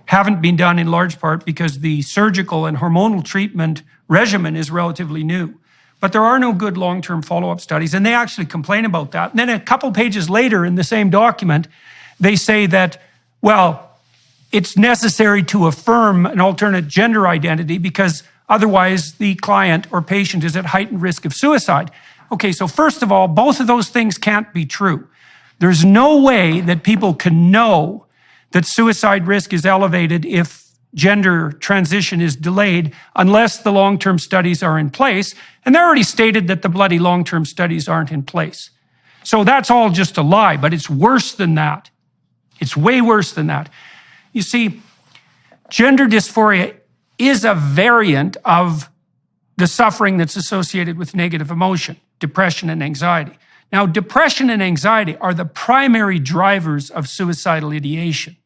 haven't been done in large part because the surgical and hormonal treatment regimen is relatively new. But there are no good long-term follow-up studies, and they actually complain about that. And then a couple pages later in the same document, they say that, well, it's necessary to affirm an alternate gender identity because otherwise the client or patient is at heightened risk of suicide. Okay, so first of all, both of those things can't be true. There's no way that people can know that suicide risk is elevated if gender transition is delayed unless the long-term studies are in place. And they already stated that the bloody long-term studies aren't in place. So that's all just a lie, but it's worse than that. It's way worse than that. You see, gender dysphoria is a variant of the suffering that's associated with negative emotion, depression and anxiety. Now, depression and anxiety are the primary drivers of suicidal ideation,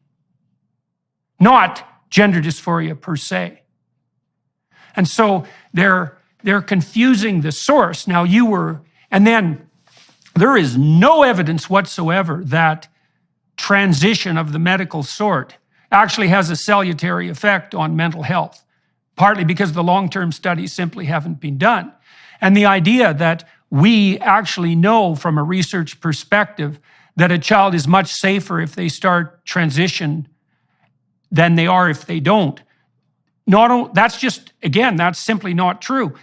not gender dysphoria per se. And so they're confusing the source. Now and then there is no evidence whatsoever that transition of the medical sort actually has a salutary effect on mental health, partly because the long-term studies simply haven't been done. And the idea that we actually know from a research perspective that a child is much safer if they start transition than they are if they don't. That's simply not true.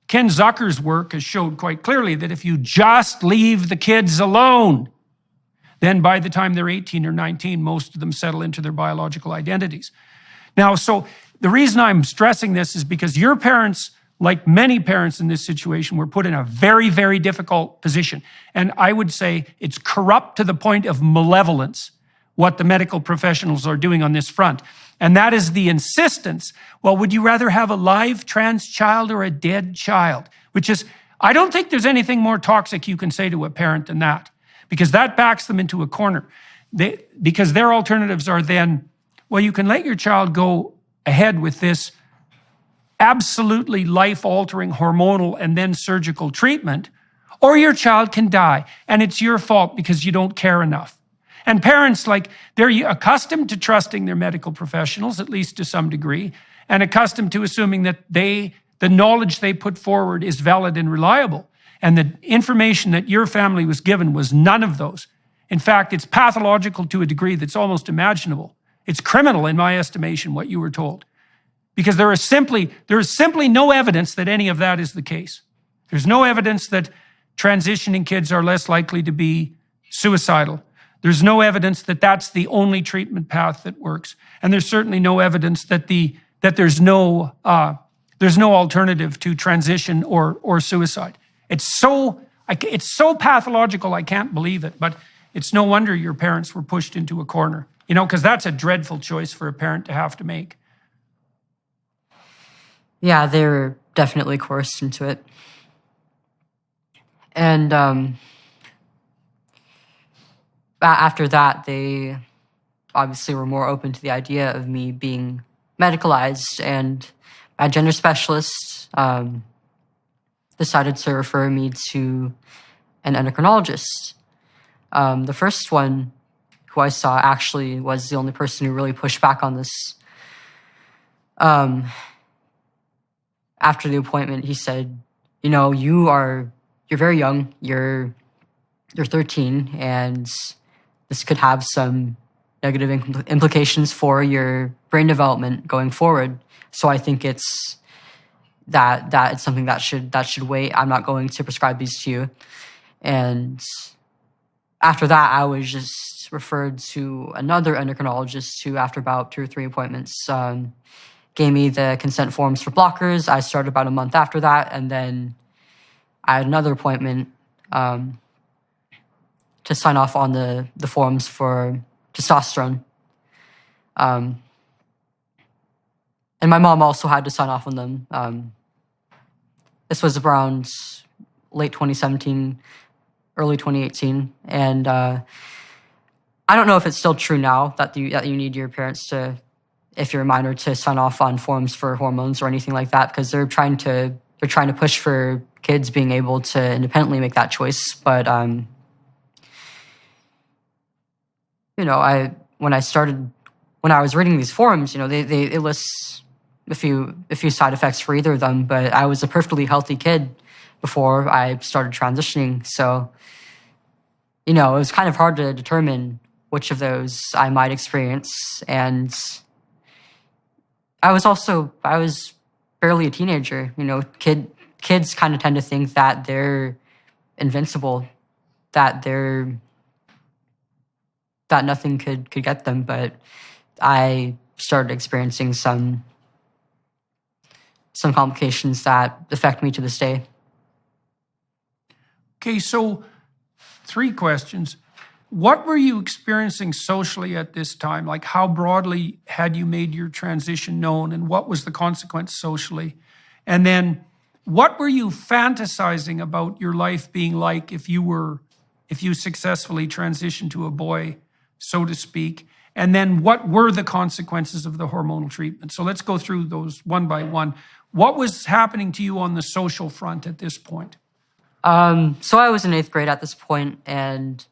Ken Zucker's work has showed quite clearly that if you just leave the kids alone, then by the time they're 18 or 19, most of them settle into their biological identities. Now, so the reason I'm stressing this is because your parents, like many parents in this situation, were put in a very, very difficult position. And I would say it's corrupt to the point of malevolence, what the medical professionals are doing on this front. And that is the insistence, well, would you rather have a live trans child or a dead child? Which is, I don't think there's anything more toxic you can say to a parent than that, because that backs them into a corner. Because their alternatives are then, well, you can let your child go ahead with this absolutely life-altering hormonal and then surgical treatment, or your child can die, and it's your fault because you don't care enough. And parents, they're accustomed to trusting their medical professionals, at least to some degree, and accustomed to assuming that the knowledge they put forward is valid and reliable. And the information that your family was given was none of those. In fact, it's pathological to a degree that's almost imaginable. It's criminal, in my estimation, what you were told. Because there is simply no evidence that any of that is the case. There's no evidence that transitioning kids are less likely to be suicidal. There's no evidence that that's the only treatment path that works. And there's certainly no evidence that there's no alternative to transition or suicide. It's so pathological, I can't believe it. But it's no wonder your parents were pushed into a corner. because that's a dreadful choice for a parent to have to make. Yeah, they were definitely coerced into it. And after that, they obviously were more open to the idea of me being medicalized, and my gender specialist decided to refer me to an endocrinologist. The first one who I saw actually was the only person who really pushed back on this. After the appointment, he said, you're very young, you're 13, and this could have some negative implications for your brain development going forward. So I think it's something that should wait. I'm not going to prescribe these to you. And after that, I was just referred to another endocrinologist who, after about 2 or 3 appointments, gave me the consent forms for blockers. I started about a month after that, and then I had another appointment to sign off on the forms for testosterone. And my mom also had to sign off on them. This was around late 2017, early 2018. And I don't know if it's still true now that you need your parents to, if you're a minor, to sign off on forms for hormones or anything like that, because they're trying to push for kids being able to independently make that choice. But when I was reading these forums, they list a few side effects for either of them, but I was a perfectly healthy kid before I started transitioning. So, it was kind of hard to determine which of those I might experience. And I was barely a teenager. Kids kind of tend to think that they're invincible, that nothing could get them. But I started experiencing some complications that affect me to this day. Okay, so 3 questions. What were you experiencing socially at this time? Like, how broadly had you made your transition known, and what was the consequence socially? And then what were you fantasizing about your life being like if you successfully transitioned to a boy, so to speak? And then what were the consequences of the hormonal treatment? So let's go through those one by one. What was happening to you on the social front at this point? So I was in 8th grade at this point, and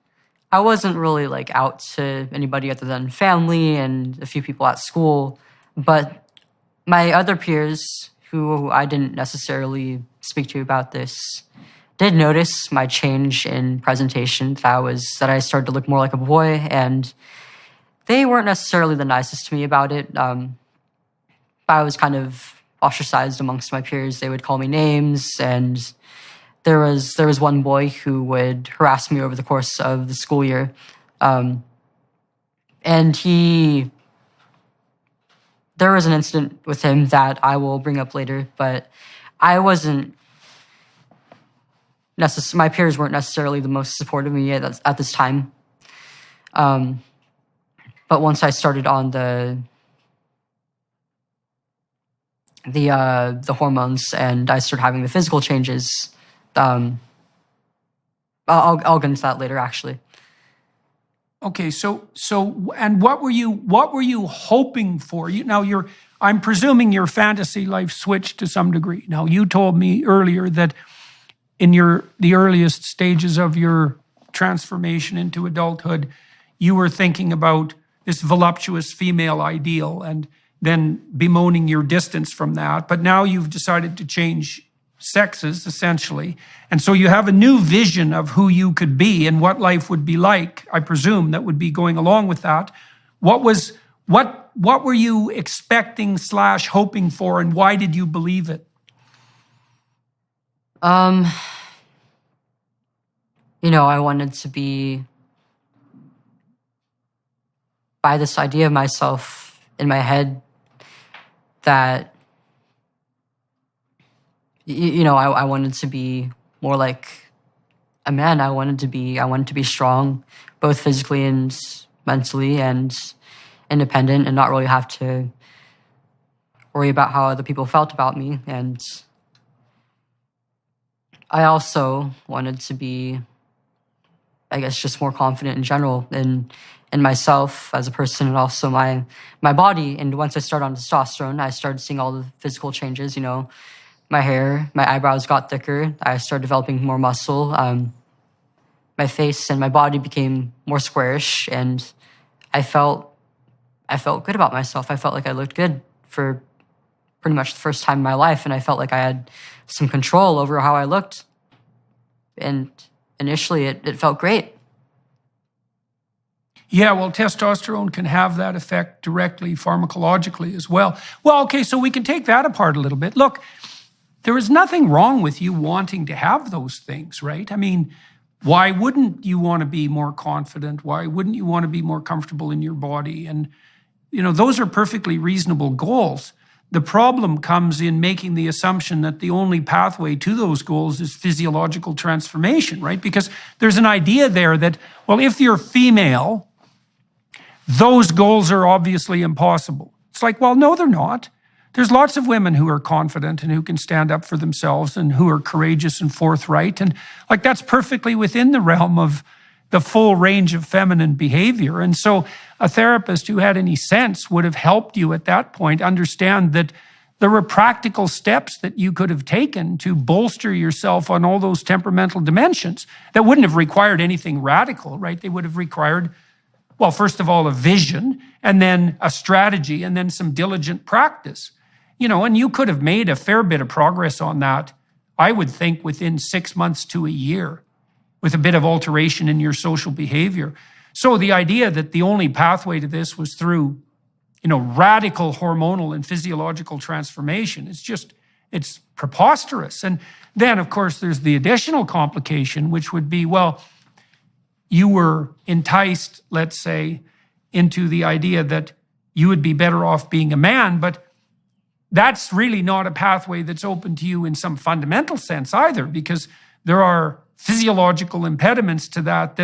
I wasn't really out to anybody other than family and a few people at school. But my other peers, who I didn't necessarily speak to about this, did notice my change in presentation, that I started to look more like a boy, and they weren't necessarily the nicest to me about it. I was kind of ostracized amongst my peers. They would call me names, and there was one boy who would harass me over the course of the school year. And there was an incident with him that I will bring up later, but I wasn't my peers weren't necessarily the most supportive of me at this time. But once I started on the hormones and I started having the physical changes, I'll get into that later, actually. Okay, so and what were you hoping for? I'm presuming your fantasy life switched to some degree. Now, you told me earlier that in the earliest stages of your transformation into adulthood, you were thinking about this voluptuous female ideal and then bemoaning your distance from that. But now you've decided to change sexes, essentially. And so you have a new vision of who you could be and what life would be like, I presume, that would be going along with that. What were you expecting / hoping for, and why did you believe it? I wanted to be, by this idea of myself in my head, that I wanted to be more like a man. I wanted to be strong, both physically and mentally and independent and not really have to worry about how other people felt about me. And I also wanted to be, I guess, just more confident in general in myself as a person and also my body. And once I started on testosterone, I started seeing all the physical changes, my hair, my eyebrows got thicker. I started developing more muscle. My face and my body became more squarish, and I felt good about myself. I felt like I looked good for pretty much the first time in my life, and I felt like I had some control over how I looked. And initially, it felt great. Yeah, well, testosterone can have that effect directly pharmacologically as well. Well, okay, so we can take that apart a little bit. Look, there is nothing wrong with you wanting to have those things, right? I mean, why wouldn't you want to be more confident? Why wouldn't you want to be more comfortable in your body? And, those are perfectly reasonable goals. The problem comes in making the assumption that the only pathway to those goals is physiological transformation, right? Because there's an idea there that, well, if you're female, those goals are obviously impossible. It's like, well, no, they're not. There's lots of women who are confident and who can stand up for themselves and who are courageous and forthright. And that's perfectly within the realm of the full range of feminine behavior. And so a therapist who had any sense would have helped you at that point understand that there were practical steps that you could have taken to bolster yourself on all those temperamental dimensions that wouldn't have required anything radical, right? They would have required, well, first of all, a vision, and then a strategy, and then some diligent practice. And you could have made a fair bit of progress on that, I would think, within 6 months to a year, with a bit of alteration in your social behavior. So the idea that the only pathway to this was through, radical hormonal and physiological transformation, it's preposterous. And then, of course, there's the additional complication, which would be, well, you were enticed, let's say, into the idea that you would be better off being a man, but that's really not a pathway that's open to you in some fundamental sense either, because there are physiological impediments to that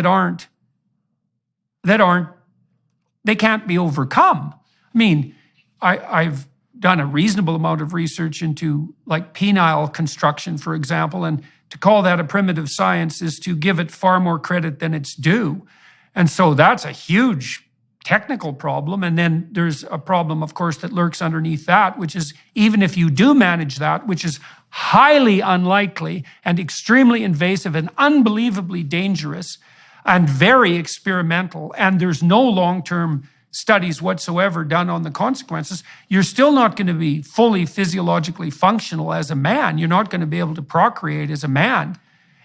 they can't be overcome. I mean, I've done a reasonable amount of research into like penile construction, for example, and to call that a primitive science is to give it far more credit than it's due. And so that's a huge technical problem. And then there's a problem, of course, that lurks underneath that, which is even if you do manage that, which is highly unlikely and extremely invasive and unbelievably dangerous and very experimental, and there's no long-term studies whatsoever done on the consequences, you're still not going to be fully physiologically functional as a man. You're not going to be able to procreate as a man.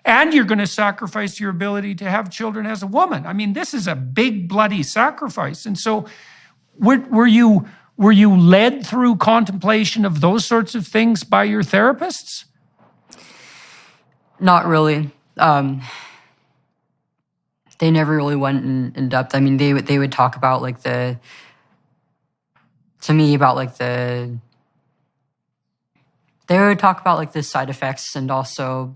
And you're going to sacrifice your ability to have children as a woman. I mean, this is a big, bloody sacrifice. And so were you led through contemplation of those sorts of things by your therapists? Not really. They never really went in depth. I mean, they would talk about the side effects, and also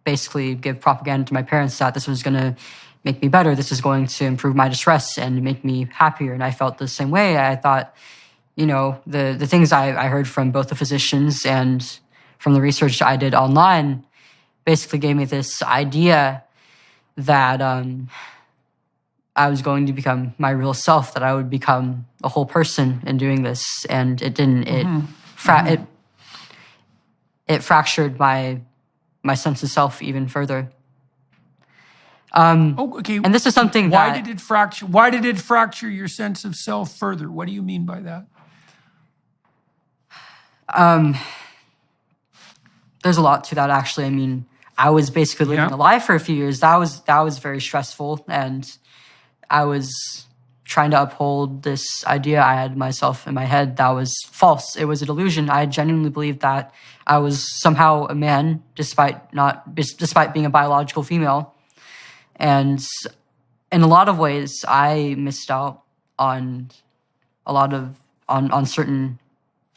basically give propaganda to my parents that this was going to make me better. This is going to improve my distress and make me happier. And I felt the same way. I thought, the things I heard from both the physicians and from the research I did online basically gave me this idea that I was going to become my real self, that I would become a whole person in doing this. And it didn't. It fractured my sense of self even further. Okay. And this is something Why did it fracture? Why did it fracture your sense of self further? What do you mean by that? There's a lot to that, actually. I mean, I was basically living a lie for a few years. That was very stressful, and I was trying to uphold this idea I had myself in my head that was false. It was a delusion. I genuinely believed that I was somehow a man, despite being a biological female. And in a lot of ways, I missed out on on certain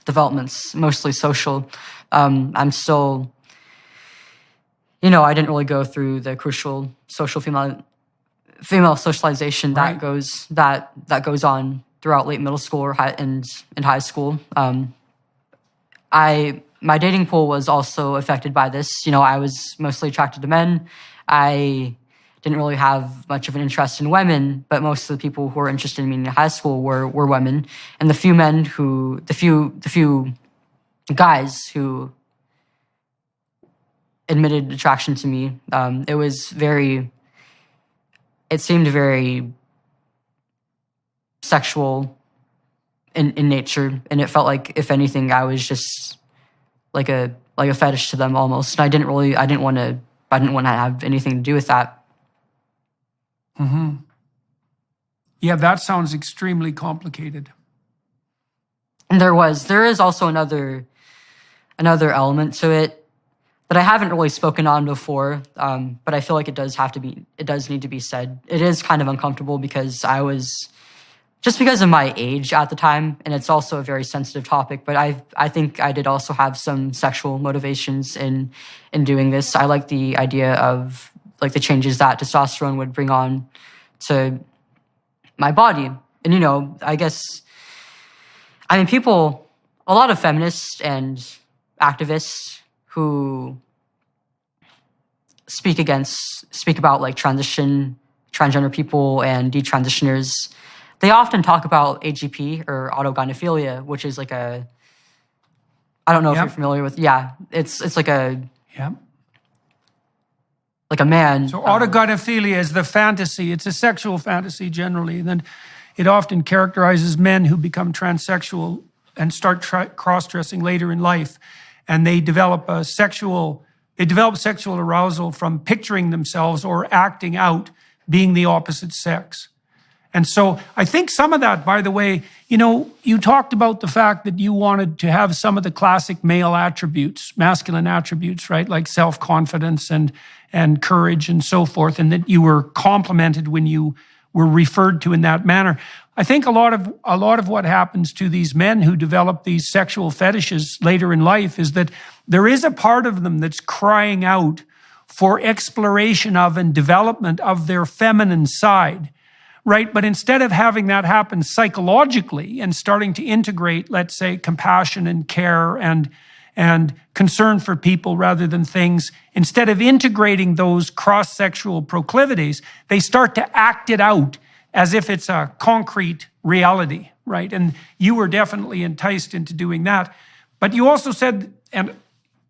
developments, mostly social. I'm still, I didn't really go through the crucial social female socialization Right. that goes on throughout late middle school or in high school. My dating pool was also affected by this. I was mostly attracted to men. I didn't really have much of an interest in women, but most of the people who were interested in me in high school were women. And the few guys who admitted attraction to me, it seemed very sexual in nature, and it felt like, if anything, I was just like a fetish to them almost. And I didn't want to have anything to do with that. Mm-hmm. Yeah, that sounds extremely complicated. And there is also another element to it that I haven't really spoken on before, but I feel like it does need to be said. It is kind of uncomfortable because just because of my age at the time, and it's also a very sensitive topic, but I think I did also have some sexual motivations in doing this. I like the idea of like the changes that testosterone would bring on to my body. And, a lot of feminists and activists who speak about like transgender people and detransitioners, they often talk about AGP or autogynephilia, which is like I don't know if you're familiar with, it's like a man. So autogynephilia is the fantasy. It's a sexual fantasy generally. And then it often characterizes men who become transsexual and start cross-dressing later in life. And they develop sexual arousal from picturing themselves or acting out being the opposite sex. And so I think some of that, by the way, you talked about the fact that you wanted to have some of the classic male attributes, masculine attributes, right? Like self-confidence and courage and so forth, and that you were complimented when you were referred to in that manner. I think a lot of what happens to these men who develop these sexual fetishes later in life is that there is a part of them that's crying out for exploration of and development of their feminine side. Right? But instead of having that happen psychologically and starting to integrate, let's say, compassion and care and concern for people rather than things, instead of integrating those cross-sexual proclivities, they start to act it out as if it's a concrete reality, right? And you were definitely enticed into doing that. But you also said, and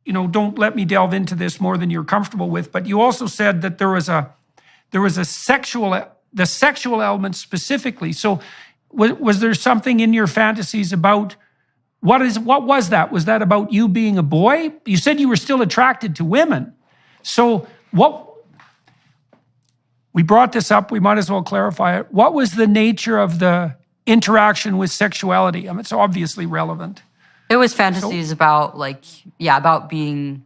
don't let me delve into this more than you're comfortable with, but you also said that there was a the sexual element specifically. So was there something in your fantasies about, what was that? Was that about you being a boy? You said you were still attracted to women. So we brought this up, we might as well clarify it. What was the nature of the interaction with sexuality? I mean, it's obviously relevant. It was fantasies about being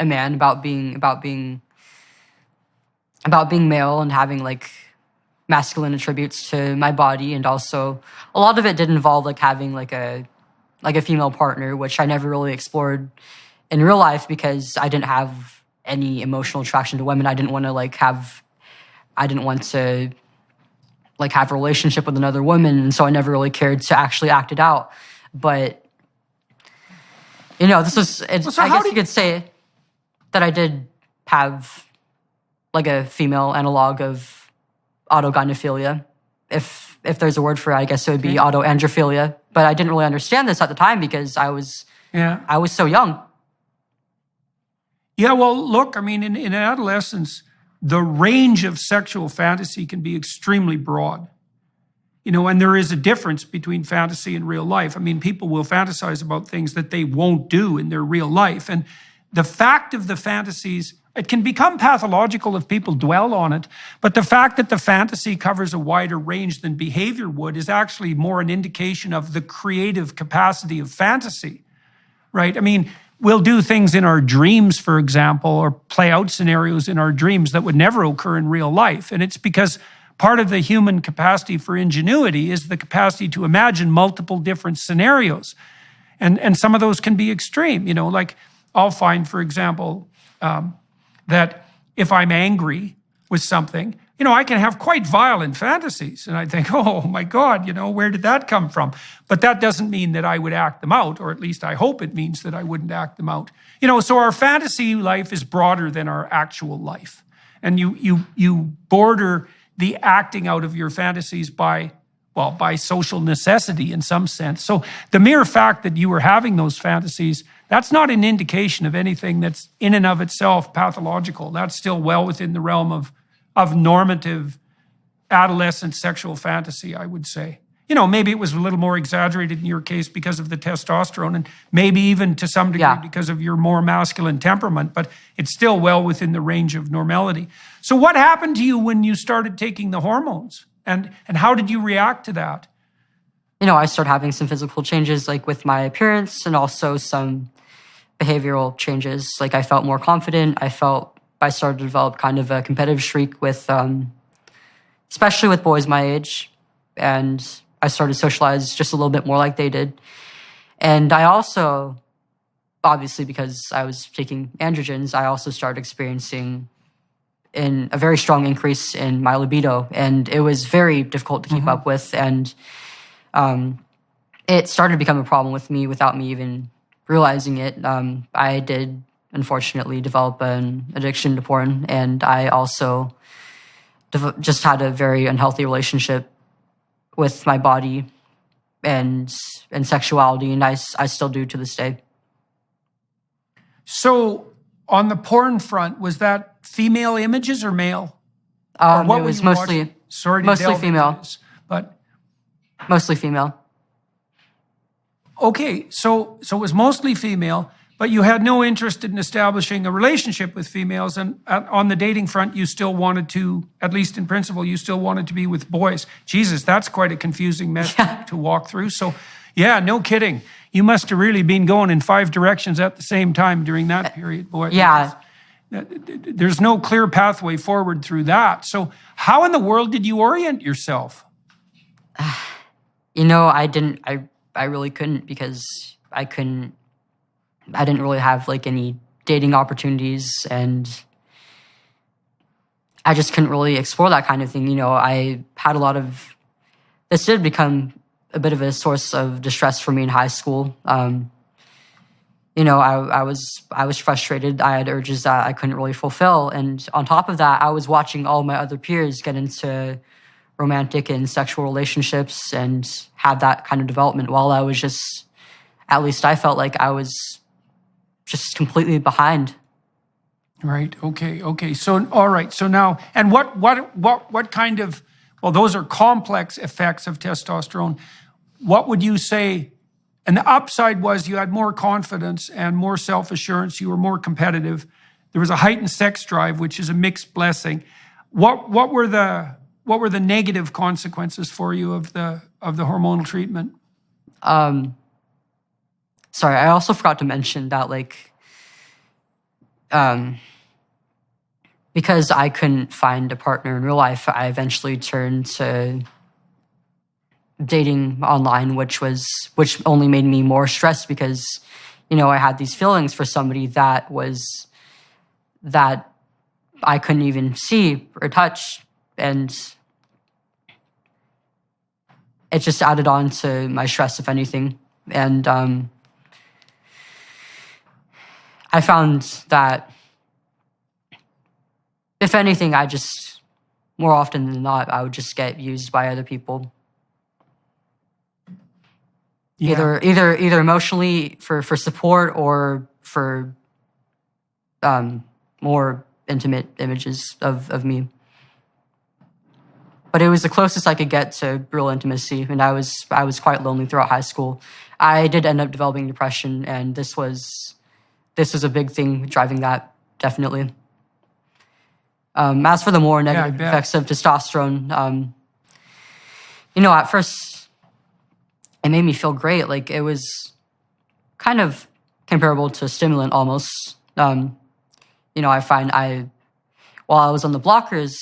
a man, about being male and having like masculine attributes to my body, and also a lot of it did involve like having like a female partner, which I never really explored in real life because I didn't have any emotional attraction to women. I didn't want to have a relationship with another woman, and so I never really cared to actually act it out. But this was, I guess you could say that I did have like a female analog of autogynephilia. If there's a word for it, I guess it would be autoandrophilia. But I didn't really understand this at the time because I was so young. Yeah, well, look, I mean, in adolescence, the range of sexual fantasy can be extremely broad. And there is a difference between fantasy and real life. I mean, people will fantasize about things that they won't do in their real life. And the fact of the fantasies, it can become pathological if people dwell on it, but the fact that the fantasy covers a wider range than behavior would is actually more an indication of the creative capacity of fantasy, right? I mean, we'll do things in our dreams, for example, or play out scenarios in our dreams that would never occur in real life. And it's because part of the human capacity for ingenuity is the capacity to imagine multiple different scenarios. And some of those can be extreme, like I'll find, for example, that if I'm angry with something, I can have quite violent fantasies. And I think, oh my God, where did that come from? But that doesn't mean that I would act them out, or at least I hope it means that I wouldn't act them out. So our fantasy life is broader than our actual life. And you border the acting out of your fantasies by social necessity in some sense. So the mere fact that you were having those fantasies, that's not an indication of anything that's in and of itself pathological. That's still well within the realm of normative adolescent sexual fantasy, I would say. Maybe it was a little more exaggerated in your case because of the testosterone, and maybe even to some degree because of your more masculine temperament, but it's still well within the range of normality. So what happened to you when you started taking the hormones? And how did you react to that? I started having some physical changes, like with my appearance, and also some behavioral changes. Like I felt more confident. I started to develop kind of a competitive streak with, especially with boys my age. And I started to socialize just a little bit more like they did. And I also, obviously because I was taking androgens, I also started experiencing a very strong increase in my libido. And it was very difficult to keep up with. And it started to become a problem with me without me even realizing it. I did, unfortunately, develop an addiction to porn. And I also just had a very unhealthy relationship with my body and sexuality, and I still do to this day. So on the porn front, was that female images or male? Or It was mostly female. But mostly female. Okay, so it was mostly female, but you had no interest in establishing a relationship with females, and on the dating front, you still wanted to, at least in principle, you still wanted to be with boys. Jesus, that's quite a confusing mess to walk through. So, yeah, no kidding. You must have really been going in 5 directions at the same time during that period, boy. Yeah. There's no clear pathway forward through that. So how in the world did you orient yourself? I really couldn't, because I didn't really have like any dating opportunities, and I just couldn't really explore that kind of thing. I had this did become a bit of a source of distress for me in high school. I was frustrated. I had urges that I couldn't really fulfill. And on top of that, I was watching all my other peers get into romantic and sexual relationships and have that kind of development, while I was just, at least I felt like I was just completely behind. Right. Okay. So, all right. So now, and what kind of, well, those are complex effects of testosterone. What would you say? And the upside was you had more confidence and more self-assurance. You were more competitive. There was a heightened sex drive, which is a mixed blessing. What were the negative consequences for you of the hormonal treatment? Sorry, I also forgot to mention that, because I couldn't find a partner in real life, I eventually turned to dating online, which only made me more stressed, because, I had these feelings for somebody that I couldn't even see or touch, and it just added on to my stress, if anything. And I found that, if anything, more often than not, I would just get used by other people. Yeah. Either emotionally for support, or for more intimate images of me. But it was the closest I could get to real intimacy, and I was quite lonely throughout high school. I did end up developing depression, and this was a big thing driving that, definitely. As for the more negative effects of testosterone, at first it made me feel great. Like, it was kind of comparable to a stimulant almost. I find while I was on the blockers,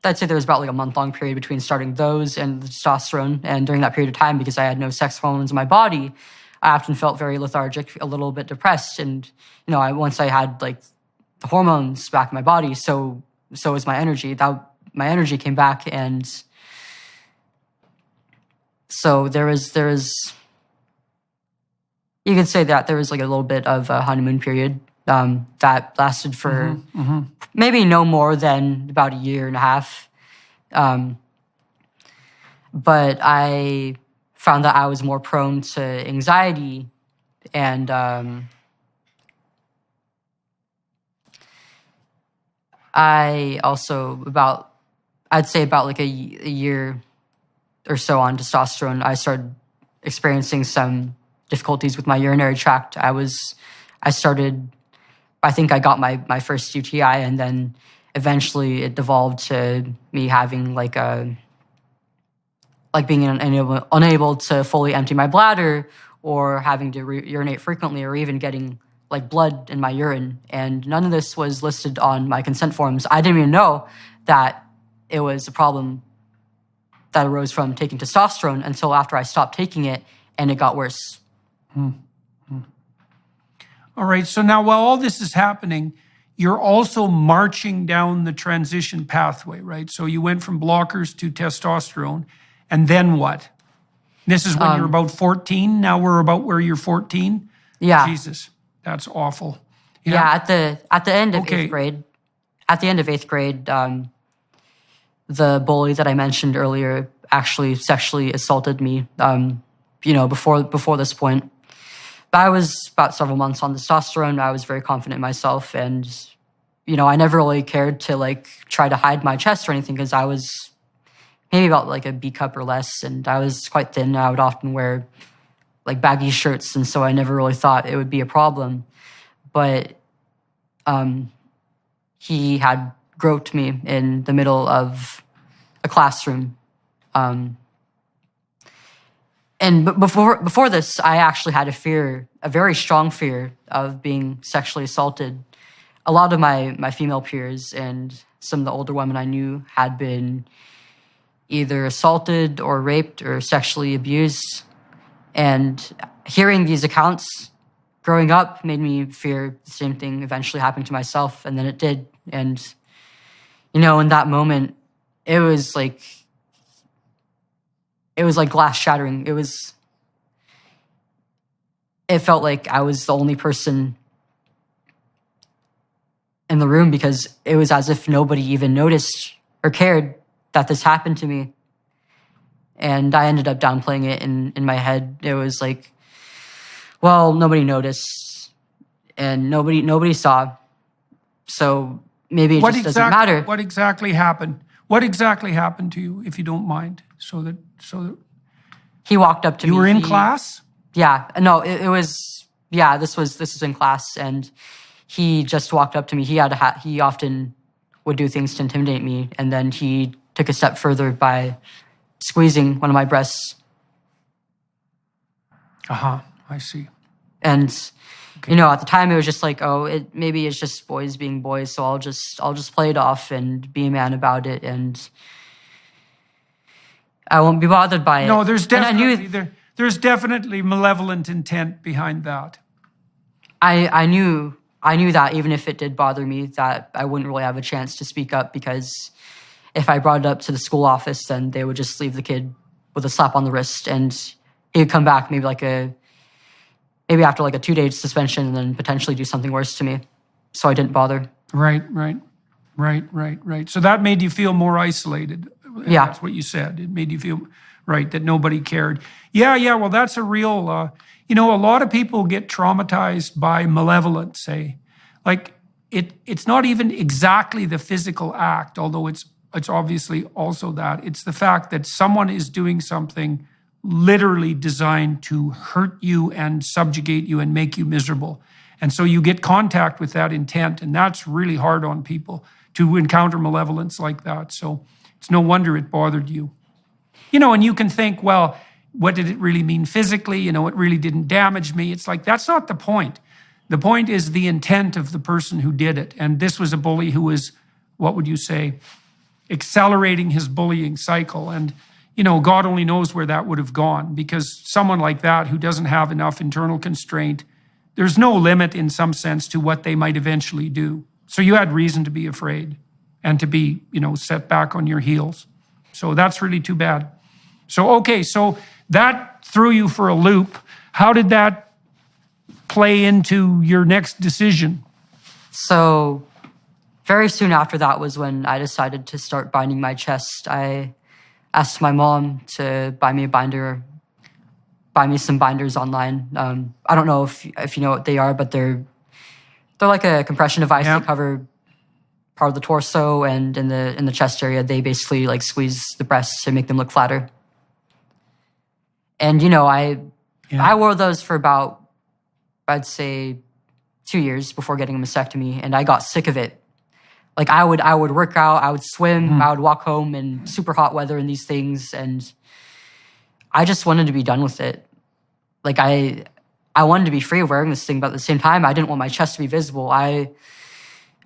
I'd say there was about like a month-long period between starting those and the testosterone. And during that period of time, because I had no sex hormones in my body, I often felt very lethargic, a little bit depressed. And, once I had like the hormones back in my body, so so was my energy. My energy came back, and so there was you could say that there was like a little bit of a honeymoon period that lasted for maybe no more than about a year and a half. But I found that I was more prone to anxiety, and I also I'd say about like a year or so on testosterone, I started experiencing some difficulties with my urinary tract. I think I got my first UTI, and then eventually it devolved to me having being unable to fully empty my bladder, or having to urinate frequently, or even getting like blood in my urine. And none of this was listed on my consent forms. I didn't even know that it was a problem that arose from taking testosterone until after I stopped taking it, and it got worse. All right, so now while all this is happening, you're also marching down the transition pathway, right? So you went from blockers to testosterone, and then what? This is when you're about 14. Now we're about where you're 14. Yeah. Jesus, that's awful. Yeah. At the end of eighth grade. At the end of eighth grade, the bully that I mentioned earlier actually sexually assaulted me. Before this point. But I was about several months on testosterone. I was very confident in myself, and I never really cared to like try to hide my chest or anything, because I was maybe about like a B cup or less, and I was quite thin. I would often wear like baggy shirts, and so I never really thought it would be a problem. But he had groped me in the middle of a classroom. And before this, I actually had a very strong fear of being sexually assaulted. A lot of my female peers and some of the older women I knew had been either assaulted or raped or sexually abused. And hearing these accounts growing up made me fear the same thing eventually happening to myself. And then it did. And, in that moment, it was like glass shattering. It felt like I was the only person in the room, because it was as if nobody even noticed or cared that this happened to me. And I ended up downplaying it in my head. It was like, well, nobody noticed and nobody saw. So maybe it just doesn't matter. What exactly happened? What exactly happened to you, if you don't mind? So that he walked up to me. You were in class? Yeah. No, it was, yeah, this was in class, and he just walked up to me. He often would do things to intimidate me, and then he took a step further by squeezing one of my breasts. I see. And at the time it was just like, maybe it's just boys being boys, so I'll just play it off and be a man about it, and I won't be bothered by it. No, there's definitely malevolent intent behind that. I knew that even if it did bother me, that I wouldn't really have a chance to speak up, because if I brought it up to the school office, then they would just leave the kid with a slap on the wrist, and he would come back maybe after like a 2-day suspension, and then potentially do something worse to me. So I didn't bother. Right. So that made you feel more isolated. Yeah. That's what you said. It made you feel, right, that nobody cared. Yeah, well, that's a real, a lot of people get traumatized by malevolence, say. Like, it's not even exactly the physical act, although it's obviously also that. It's the fact that someone is doing something literally designed to hurt you and subjugate you and make you miserable. And so you get contact with that intent, and that's really hard on people to encounter malevolence like that. So it's no wonder it bothered you. And you can think, well, what did it really mean physically? It really didn't damage me. It's like, that's not the point. The point is the intent of the person who did it. And this was a bully who was, what would you say, accelerating his bullying cycle. And God only knows where that would have gone, because someone like that who doesn't have enough internal constraint, there's no limit in some sense to what they might eventually do. So you had reason to be afraid. and to be, set back on your heels. So that's really too bad. So, okay, so that threw you for a loop. How did that play into your next decision? So very soon after that was when I decided to start binding my chest. I asked my mom to buy me some binders online. I don't know if you know what they are, but they're like a compression device that cover part of the torso, and in the chest area, they basically like squeeze the breasts to make them look flatter. And I wore those for about, I'd say, 2 years before getting a mastectomy, and I got sick of it. Like I would work out, I would swim, I would walk home in super hot weather in these things, and I just wanted to be done with it. Like I wanted to be free of wearing this thing, but at the same time, I didn't want my chest to be visible. I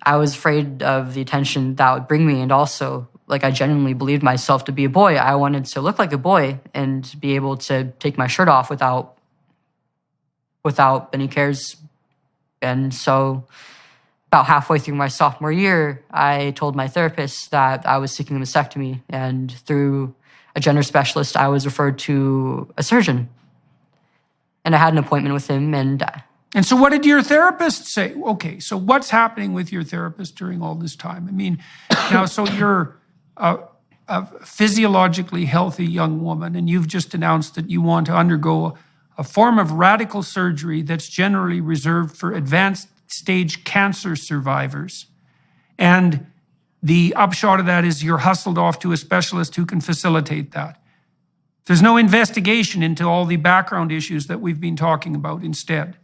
was afraid of the attention that would bring me, and also, like, I genuinely believed myself to be a boy. I wanted to look like a boy and be able to take my shirt off without any cares. And so about halfway through my sophomore year, I told my therapist that I was seeking a mastectomy, and through a gender specialist, I was referred to a surgeon. And I had an appointment with him, and so what did your therapist say? Okay, so what's happening with your therapist during all this time? I mean, now, so you're a physiologically healthy young woman, and you've just announced that you want to undergo a form of radical surgery that's generally reserved for advanced stage cancer survivors. And the upshot of that is you're hustled off to a specialist who can facilitate that. There's no investigation into all the background issues that we've been talking about instead.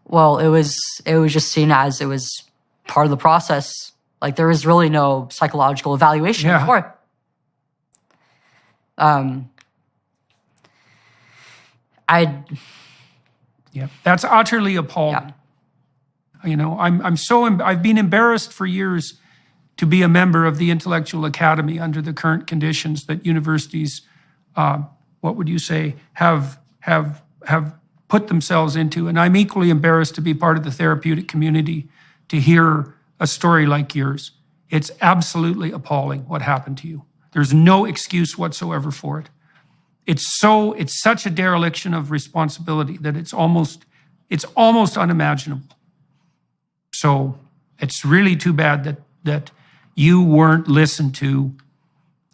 Well, it was just seen as it was part of the process. Like, there was really no psychological evaluation before it. That's utterly appalling. Yeah. I've been embarrassed for years to be a member of the Intellectual Academy under the current conditions that universities, what would you say, have put themselves into. And I'm equally embarrassed to be part of the therapeutic community to hear a story like yours. It's absolutely appalling what happened to you. There's no excuse whatsoever for it. It's such a dereliction of responsibility that it's almost unimaginable. So it's really too bad that you weren't listened to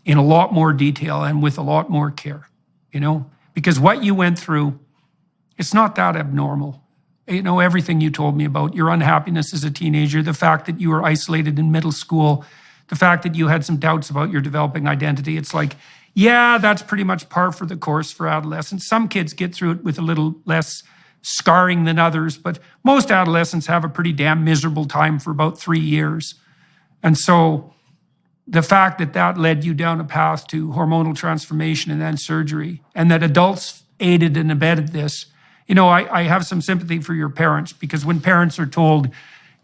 in a lot more detail and with a lot more care, because what you went through, it's not that abnormal. Everything you told me about your unhappiness as a teenager, the fact that you were isolated in middle school, the fact that you had some doubts about your developing identity. It's like, yeah, that's pretty much par for the course for adolescents. Some kids get through it with a little less scarring than others, but most adolescents have a pretty damn miserable time for about 3 years. And so the fact that led you down a path to hormonal transformation and then surgery, and that adults aided and abetted this, I have some sympathy for your parents, because when parents are told,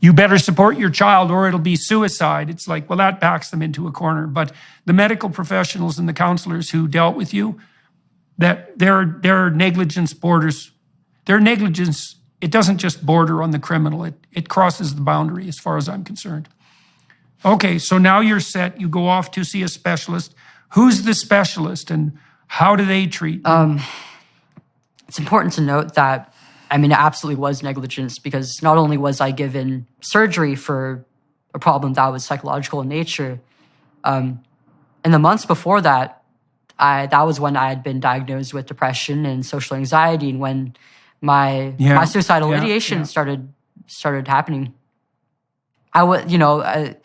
you better support your child or it'll be suicide, it's like, well, that backs them into a corner. But the medical professionals and the counselors who dealt with you, that their negligence, it doesn't just border on the criminal, it crosses the boundary as far as I'm concerned. Okay, so now you're set, you go off to see a specialist. Who's the specialist and how do they treat you? It's important to note that, it absolutely was negligence, because not only was I given surgery for a problem that was psychological in nature, in the months before that, that was when I had been diagnosed with depression and social anxiety, and when my suicidal ideation started happening. At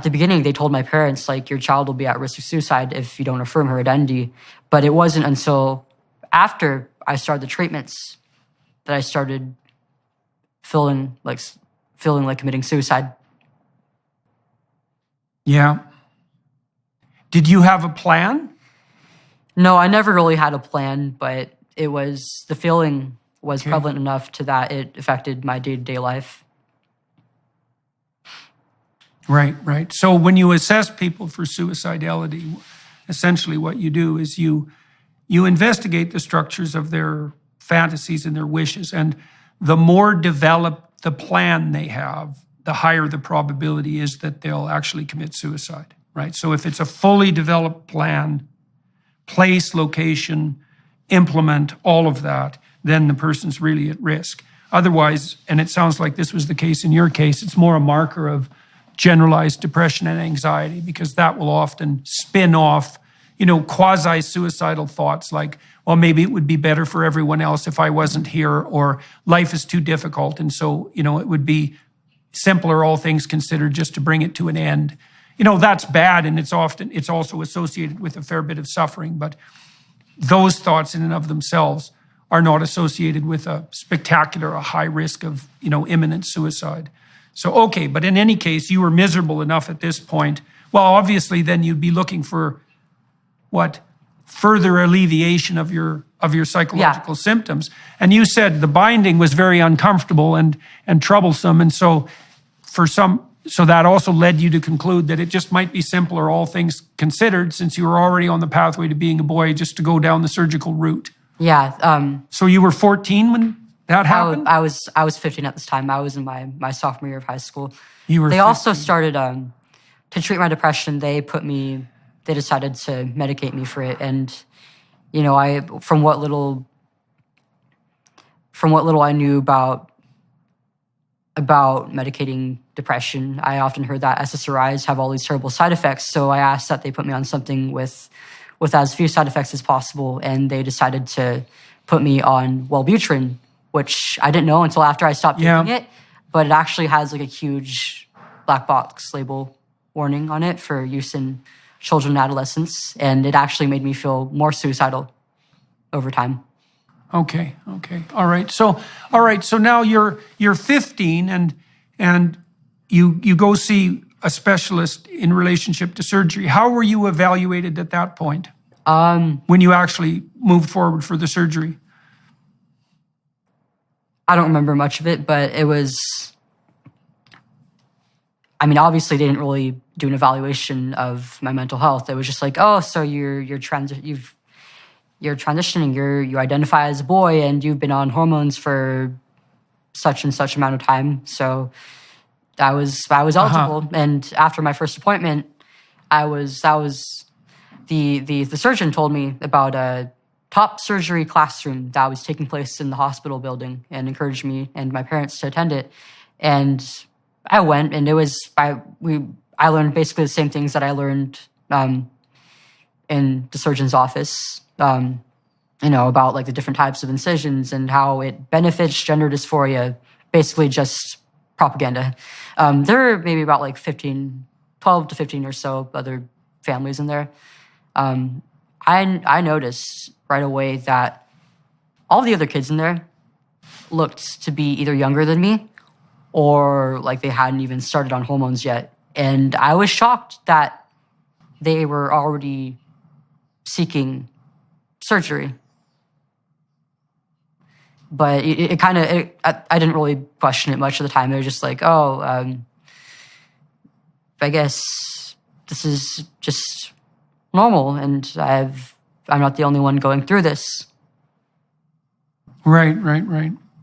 the beginning, they told my parents, like, your child will be at risk of suicide if you don't affirm her identity. But it wasn't until after I started the treatments that I started feeling like committing suicide. Yeah. Did you have a plan? No, I never really had a plan, but the feeling was prevalent enough to that it affected my day-to-day life. Right. So when you assess people for suicidality, essentially what you do is you investigate the structures of their fantasies and their wishes. And the more developed the plan they have, the higher the probability is that they'll actually commit suicide, right? So if it's a fully developed plan, place, location, implement, all of that, then the person's really at risk. Otherwise, and it sounds like this was the case in your case, it's more a marker of generalized depression and anxiety, because that will often spin off, quasi-suicidal thoughts like, well, maybe it would be better for everyone else if I wasn't here, or life is too difficult. And so, it would be simpler, all things considered, just to bring it to an end. That's bad, and it's also associated with a fair bit of suffering, but those thoughts in and of themselves are not associated with a high risk of, imminent suicide. So, okay, but in any case, you were miserable enough at this point. Well, obviously, then you'd be looking for further alleviation of your psychological symptoms. And you said the binding was very uncomfortable and troublesome. And so so that also led you to conclude that it just might be simpler, all things considered, since you were already on the pathway to being a boy, just to go down the surgical route. Yeah. So you were 14 when that happened? I was 15 at this time. I was in my sophomore year of high school. You were They 15. also started to treat my depression. They decided to medicate me for it. And, from what little I knew about medicating depression, I often heard that SSRIs have all these terrible side effects. So I asked that they put me on something with as few side effects as possible. And they decided to put me on Wellbutrin, which I didn't know until after I stopped taking it. But it actually has like a huge black box label warning on it for use in children and adolescents. And it actually made me feel more suicidal over time. Okay. All right. So now you're 15 and you go see a specialist in relationship to surgery. How were you evaluated at that point? When you actually moved forward for the surgery? I don't remember much of it, but it was, obviously they didn't really do an evaluation of my mental health. It was just like, oh, so you're transitioning, you identify as a boy and you've been on hormones for such and such amount of time. So I was eligible. And after my first appointment, the surgeon told me about a top surgery classroom that was taking place in the hospital building and encouraged me and my parents to attend it. And I went, and I learned basically the same things that I learned in the surgeon's office, about like the different types of incisions and how it benefits gender dysphoria, basically just propaganda. There are maybe about like 12 to 15 or so other families in there. I noticed right away that all the other kids in there looked to be either younger than me or like they hadn't even started on hormones yet. And I was shocked that they were already seeking surgery. But I didn't really question it much of the time. They were just like, I guess this is just normal, and I'm not the only one going through this. Right.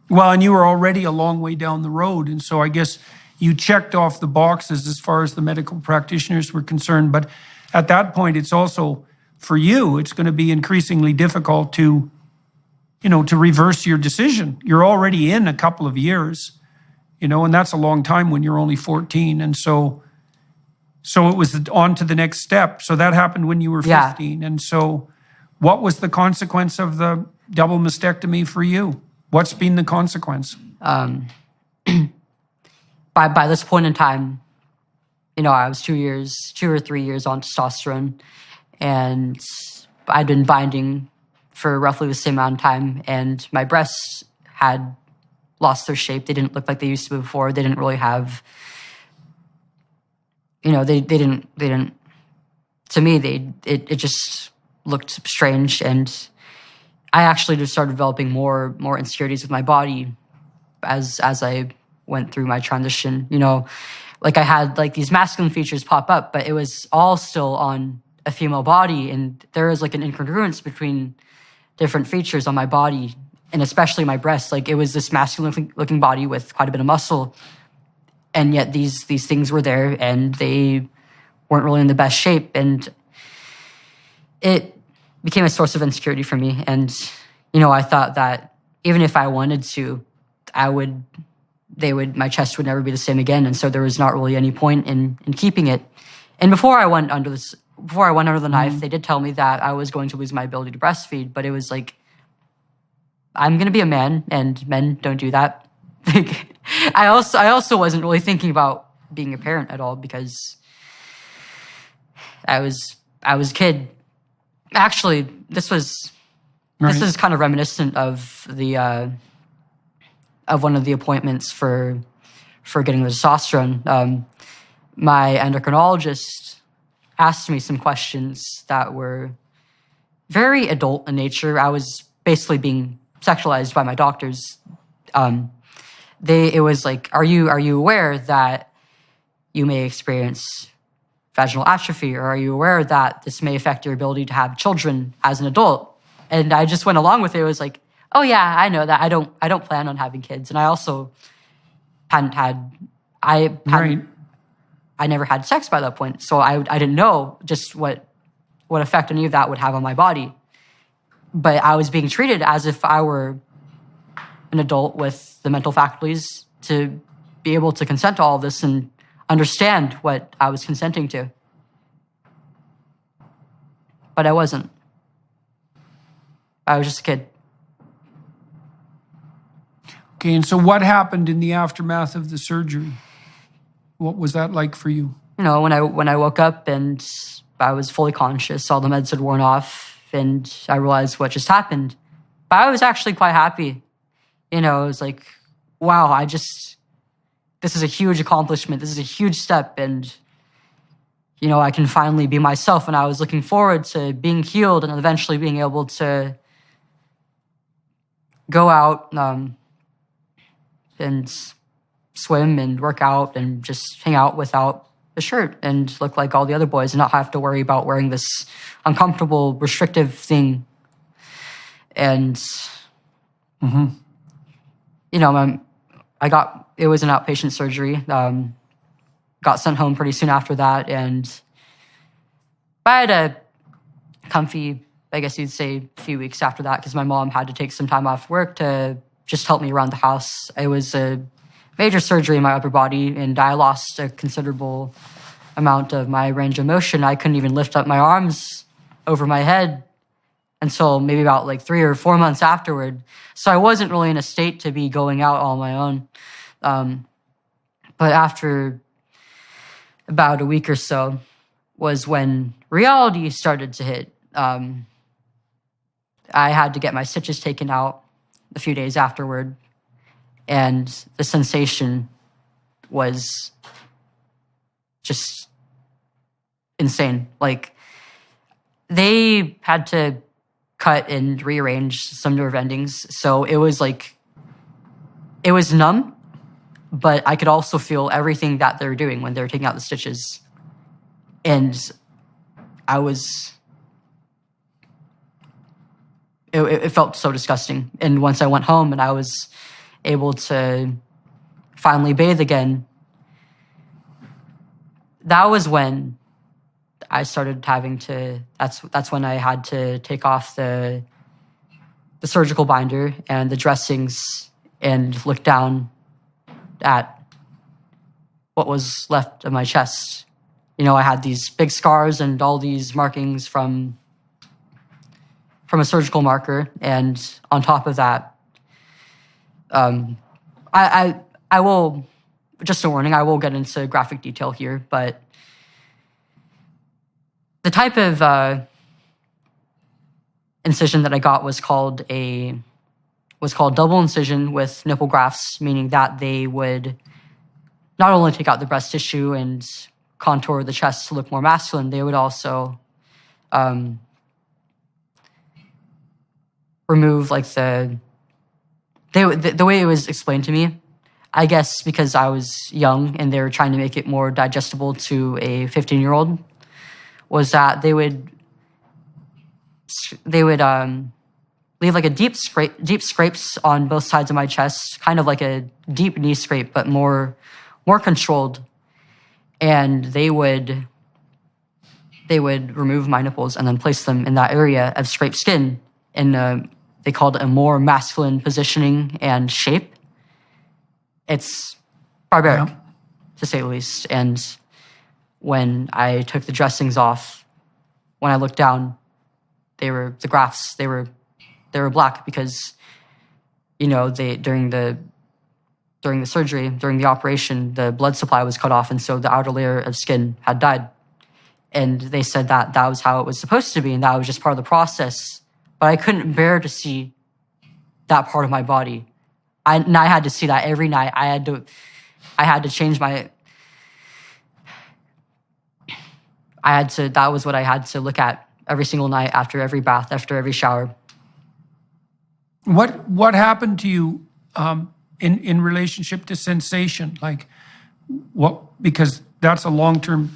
Well, and you were already a long way down the road, and so I guess you checked off the boxes as far as the medical practitioners were concerned. But at that point, it's also, for you, it's going to be increasingly difficult to reverse your decision. You're already in a couple of years, and that's a long time when you're only 14. And so it was on to the next step. So that happened when you were 15. Yeah. And so what was the consequence of the double mastectomy for you? What's been the consequence? By this point in time, I was 2 or 3 years on testosterone, and I'd been binding for roughly the same amount of time, and my breasts had lost their shape. They didn't look like they used to before. They didn't really have, they didn't, to me, it just looked strange. And I actually just started developing more insecurities with my body as I went through my transition. Like I had like these masculine features pop up, but it was all still on a female body. And there is like an incongruence between different features on my body, and especially my breasts. Like it was this masculine looking body with quite a bit of muscle. and yet these things were there, and they weren't really in the best shape, and it became a source of insecurity for me. And I thought that even if I wanted to, my chest would never be the same again, and so there was not really any point in keeping it. And before I went under the knife, they did tell me that I was going to lose my ability to breastfeed, but it was like, I'm going to be a man, and men don't do that. I also wasn't really thinking about being a parent at all, because I was a kid. Actually, this is kind of reminiscent of the of one of the appointments for getting the testosterone. My endocrinologist asked me some questions that were very adult in nature. I was basically being sexualized by my doctors. It was like, are you aware that you may experience vaginal atrophy, or are you aware that this may affect your ability to have children as an adult? And I just went along with it. It was like, oh yeah, I know that. I don't plan on having kids, and I also I never had sex by that point, so I didn't know just what effect any of that would have on my body. But I was being treated as if I were an adult with the mental faculties to be able to consent to all of this and understand what I was consenting to. But I wasn't. I was just a kid. Okay, and so what happened in the aftermath of the surgery? What was that like for you? When I woke up and I was fully conscious, all the meds had worn off, and I realized what just happened. But I was actually quite happy. It was like, wow, this is a huge accomplishment. This is a huge step, and I can finally be myself. And I was looking forward to being healed and eventually being able to go out and swim and work out and just hang out without a shirt and look like all the other boys and not have to worry about wearing this uncomfortable, restrictive thing. And, it was an outpatient surgery. Got sent home pretty soon after that. And I had a comfy, I guess you'd say, few weeks after that, because my mom had to take some time off work to just help me around the house. It was a major surgery in my upper body, and I lost a considerable amount of my range of motion. I couldn't even lift up my arms over my head until maybe about like 3 or 4 months afterward. So I wasn't really in a state to be going out on my own. But after about a week or so was when reality started to hit. I had to get my stitches taken out a few days afterward, and the sensation was just insane. Like, they had to cut and rearrange some nerve endings, so it was numb, but I could also feel everything that they were doing when they were taking out the stitches. And it felt so disgusting. And once I went home and I was able to finally bathe again, that was when I started having to, that's when I had to take off the surgical binder and the dressings and look down at what was left of my chest. I had these big scars and all these markings from a surgical marker, and on top of that, I will, just a warning, I will get into graphic detail here, but the type of incision that I got was called double incision with nipple grafts, meaning that they would not only take out the breast tissue and contour the chest to look more masculine, they would also remove the way it was explained to me, I guess because I was young and they were trying to make it more digestible to a 15-year-old, was that they would leave like a deep scrapes on both sides of my chest, kind of like a deep knee scrape, but more more controlled, and they would remove my nipples and then place them in that area of scraped skin in they called it a more masculine positioning and shape. It's barbaric, to say the least. And when I took the dressings off, when I looked down, the grafts were black because, during the surgery, during the operation, the blood supply was cut off, and so the outer layer of skin had died. And they said that was how it was supposed to be, and that was just part of the process. But I couldn't bear to see that part of my body. I had to see that every night. I had to change my... that was what I had to look at every single night, after every bath, after every shower. What happened to you in relationship to sensation? Like, because that's a long-term,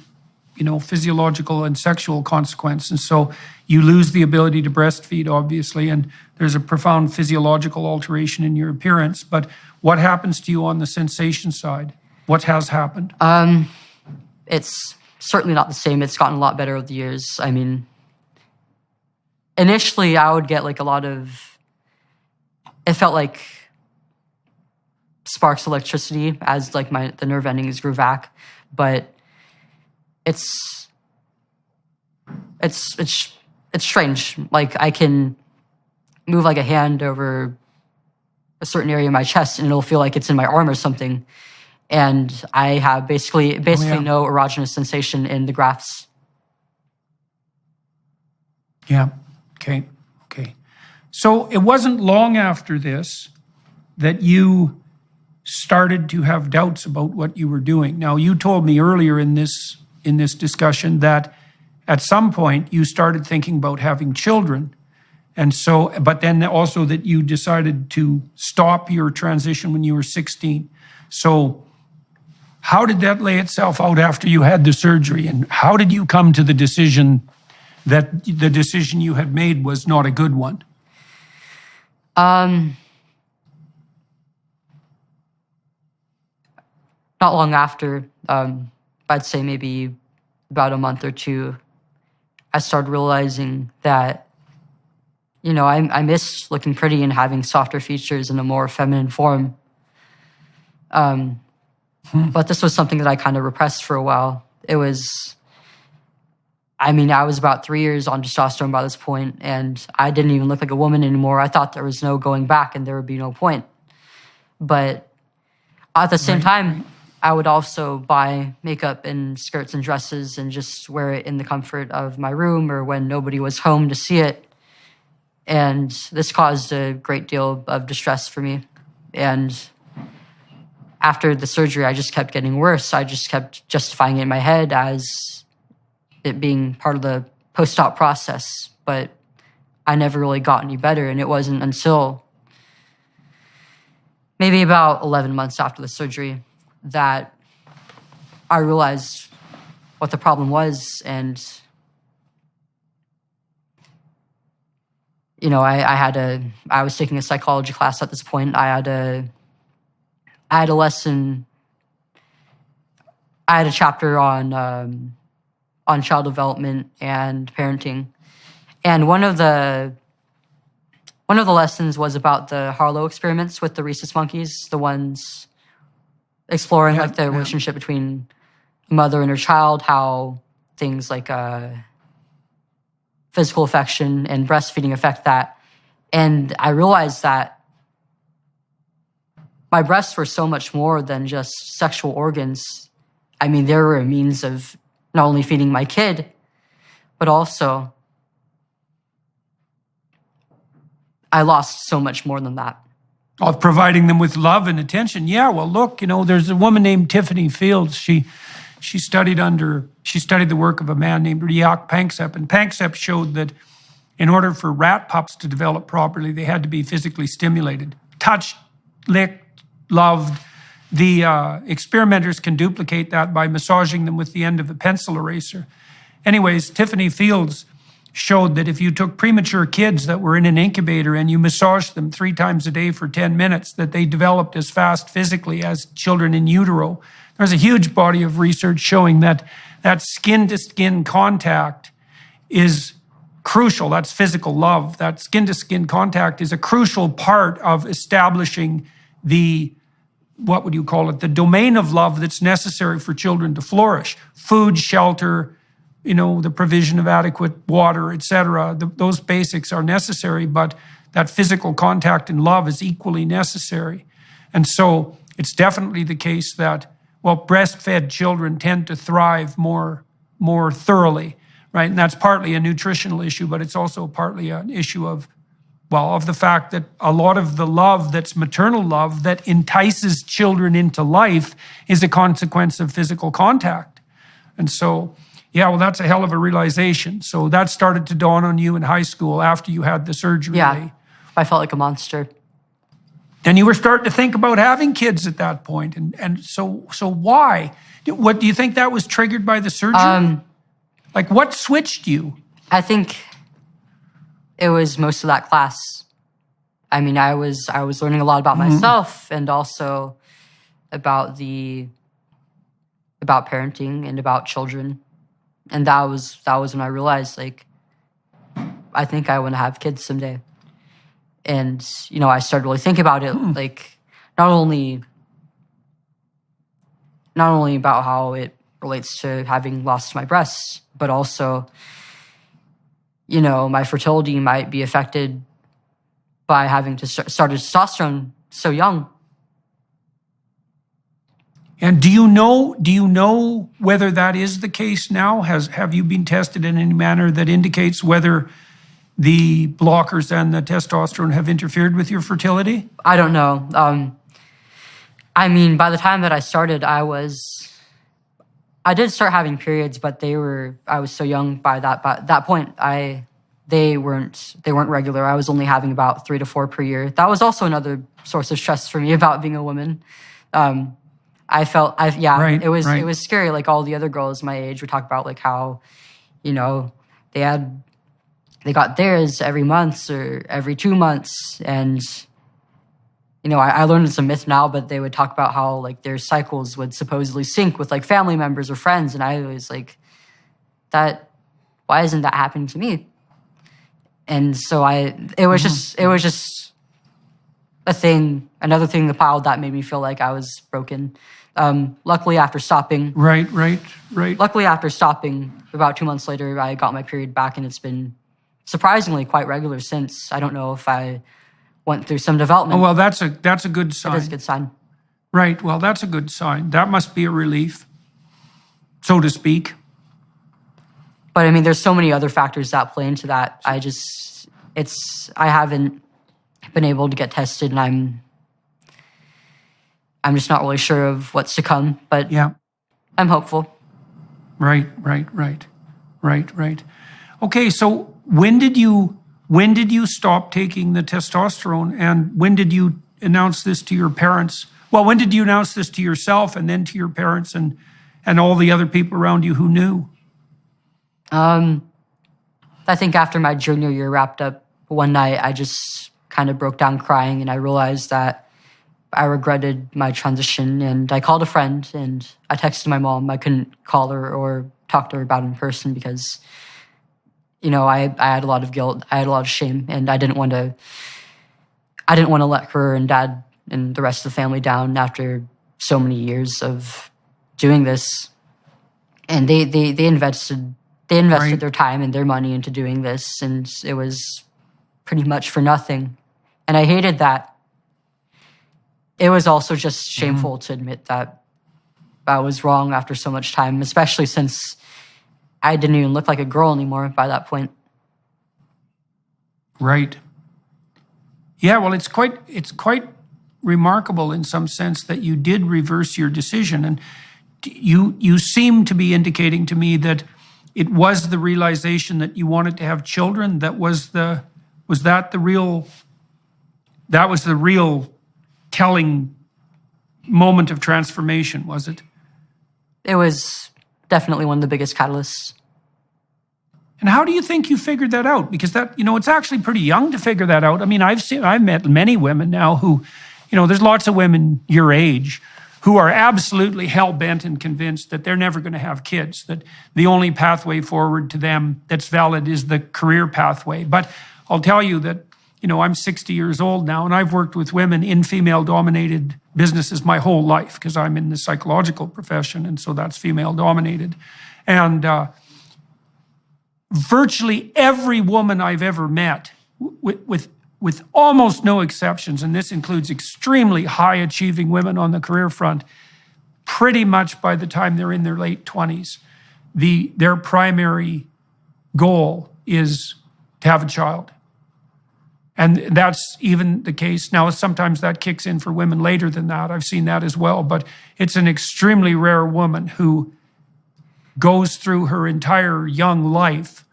physiological and sexual consequence. And so you lose the ability to breastfeed, obviously, and there's a profound physiological alteration in your appearance. But what happens to you on the sensation side? What has happened? It's certainly not the same. It's gotten a lot better over the years. I mean, initially I would get like a lot of, it felt like sparks of electricity as like the nerve endings grew back, but it's strange. Like, I can move like a hand over a certain area of my chest and it'll feel like it's in my arm or something. And I have basically no erogenous sensation in the grafts. Yeah. Okay. So it wasn't long after this that you started to have doubts about what you were doing. Now, you told me earlier in this discussion that at some point you started thinking about having children. And so, but then also that you decided to stop your transition when you were 16. So how did that lay itself out after you had the surgery? And how did you come to the decision that the decision you had made was not a good one? Not long after, I'd say maybe about a month or two, I started realizing that, I miss looking pretty and having softer features in a more feminine form. But this was something that I kind of repressed for a while. I was about 3 years on testosterone by this point, and I didn't even look like a woman anymore. I thought there was no going back and there would be no point. But at the same time, I would also buy makeup and skirts and dresses and just wear it in the comfort of my room or when nobody was home to see it. And this caused a great deal of distress for me. And after the surgery, I just kept getting worse. I just kept justifying it in my head as it being part of the post-op process. But I never really got any better. And it wasn't until maybe about 11 months after the surgery that I realized what the problem was. And, I was taking a psychology class at this point. I had a lesson, I had a chapter on child development and parenting. And one of the lessons was about the Harlow experiments with the rhesus monkeys, the ones exploring the relationship between a mother and her child, how things like physical affection and breastfeeding affect that. And I realized that my breasts were so much more than just sexual organs. I mean, they were a means of not only feeding my kid, but also I lost so much more than that. Of providing them with love and attention. Yeah, well, look, there's a woman named Tiffany Fields. She studied the work of a man named Riak Panksepp, and Panksepp showed that in order for rat pups to develop properly, they had to be physically stimulated, touched, licked, loved. The experimenters can duplicate that by massaging them with the end of a pencil eraser. Anyways, Tiffany Fields showed that if you took premature kids that were in an incubator and you massaged them 3 times a day for 10 minutes, that they developed as fast physically as children in utero. There's a huge body of research showing that skin-to-skin contact is crucial. That's physical love. That skin-to-skin contact is a crucial part of establishing the domain of love that's necessary for children to flourish. Food, shelter, the provision of adequate water, etc. Those basics are necessary, but that physical contact and love is equally necessary. And so it's definitely the case that, breastfed children tend to thrive more thoroughly, right? And that's partly a nutritional issue, but it's also partly an issue of the fact that a lot of the love that's maternal love that entices children into life is a consequence of physical contact. And so, that's a hell of a realization. So that started to dawn on you in high school after you had the surgery. Yeah, I felt like a monster. And you were starting to think about having kids at that point. And so why? What do you think that was triggered by the surgery? What switched you? I think it was most of that class. I mean, I was learning a lot about myself and also about parenting and about children. And that was when I realized, I think I want to have kids someday. And, I started really thinking about it, not only about how it relates to having lost my breasts, but also, my fertility might be affected by having to start testosterone so young. And do you know whether that is the case now? Have you been tested in any manner that indicates whether the blockers and the testosterone have interfered with your fertility? I don't know. I mean, by the time that I started, I did start having periods, but I was so young by that point. They weren't regular. I was only having about 3 to 4 per year. That was also another source of stress for me about being a woman. Right. It was scary. Like all the other girls my age would talk about how, they got theirs every month or every 2 months. And, I learned it's a myth now, but they would talk about how their cycles would supposedly sync with family members or friends. And I was why isn't that happening to me? And so it was just another thing that piled that made me feel like I was broken. Luckily, after stopping. Right. Luckily, after stopping, about 2 months later, I got my period back, and it's been surprisingly quite regular since. I don't know if I went through some development. Oh, well, that's a good sign. It is a good sign. Right. Well, that's a good sign. That must be a relief, so to speak. But I mean, there's so many other factors that play into that. I haven't been able to get tested, and I'm just not really sure of what's to come, but I'm hopeful. Right. Okay, so when did you stop taking the testosterone, and when did you announce this to your parents? Well, when did you announce this to yourself and then to your parents and all the other people around you who knew? I think after my junior year wrapped up, one night I just kind of broke down crying, and I realized that I regretted my transition, and I called a friend and I texted my mom. I couldn't call her or talk to her about it in person because, I had a lot of guilt. I had a lot of shame, and I didn't want to let her and dad and the rest of the family down after so many years of doing this. And they invested Right. their time and their money into doing this, and it was pretty much for nothing. And I hated that. It was also just shameful to admit that I was wrong after so much time, especially since I didn't even look like a girl anymore by that point. Right. Yeah, well, it's quite remarkable in some sense that you did reverse your decision, and you seem to be indicating to me that it was the realization that you wanted to have children that was the real telling moment of transformation, was it? It was definitely one of the biggest catalysts. And how do you think you figured that out? Because that, it's actually pretty young to figure that out. I mean, I've met many women now who, there's lots of women your age who are absolutely hell-bent and convinced that they're never going to have kids, that the only pathway forward to them that's valid is the career pathway. But I'll tell you that, I'm 60 years old now, and I've worked with women in female-dominated businesses my whole life because I'm in the psychological profession, and so that's female-dominated. And virtually every woman I've ever met, with almost no exceptions, and this includes extremely high-achieving women on the career front, pretty much by the time they're in their late 20s, their primary goal is to have a child. And that's even the case. Now, sometimes that kicks in for women later than that. I've seen that as well. But it's an extremely rare woman who goes through her entire young life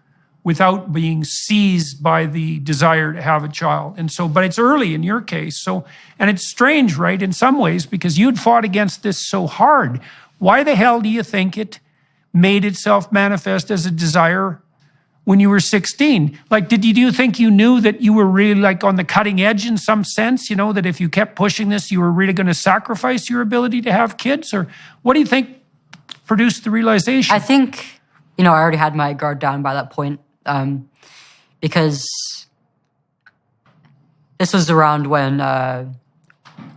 without being seized by the desire to have a child. And so, but it's early in your case. So, and it's strange, right, in some ways, because you'd fought against this so hard. Why the hell do you think it made itself manifest as a desire when you were 16? Like, do you think you knew that you were really like on the cutting edge in some sense, that if you kept pushing this, you were really going to sacrifice your ability to have kids? Or what do you think produced the realization? I think, I already had my guard down by that point, because this was around when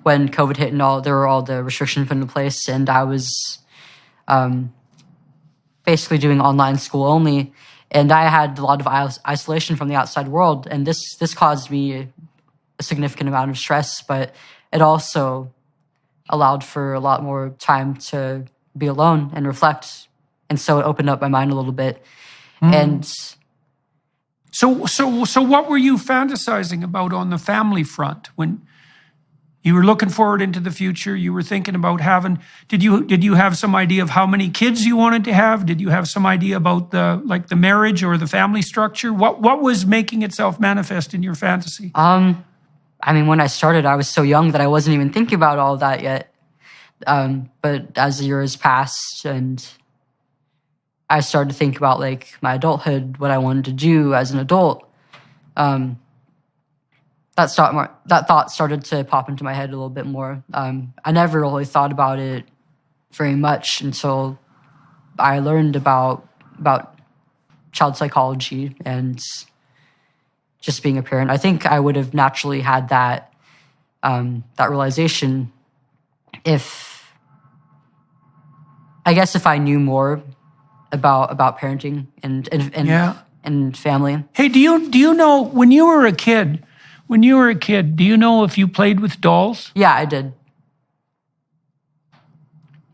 COVID hit and there were all the restrictions put into place, and I was basically doing online school only. And I had a lot of isolation from the outside world, and this caused me a significant amount of stress, but it also allowed for a lot more time to be alone and reflect. And so it opened up my mind a little bit. And so what were you fantasizing about on the family front when you were looking forward into the future? You were thinking about having, did you have some idea of how many kids you wanted to have? Did you have some idea about the marriage or the family structure? What was making itself manifest in your fantasy? I mean, when I started, I was so young that I wasn't even thinking about all that yet. But as the years passed and I started to think about like my adulthood, what I wanted to do as an adult, that thought started to pop into my head a little bit more. I never really thought about it very much until I learned about child psychology and just being a parent. I think I would have naturally had that realization if I knew more about parenting and family. Hey, do you know when you were a kid? Do you know if you played with dolls? Yeah, I did.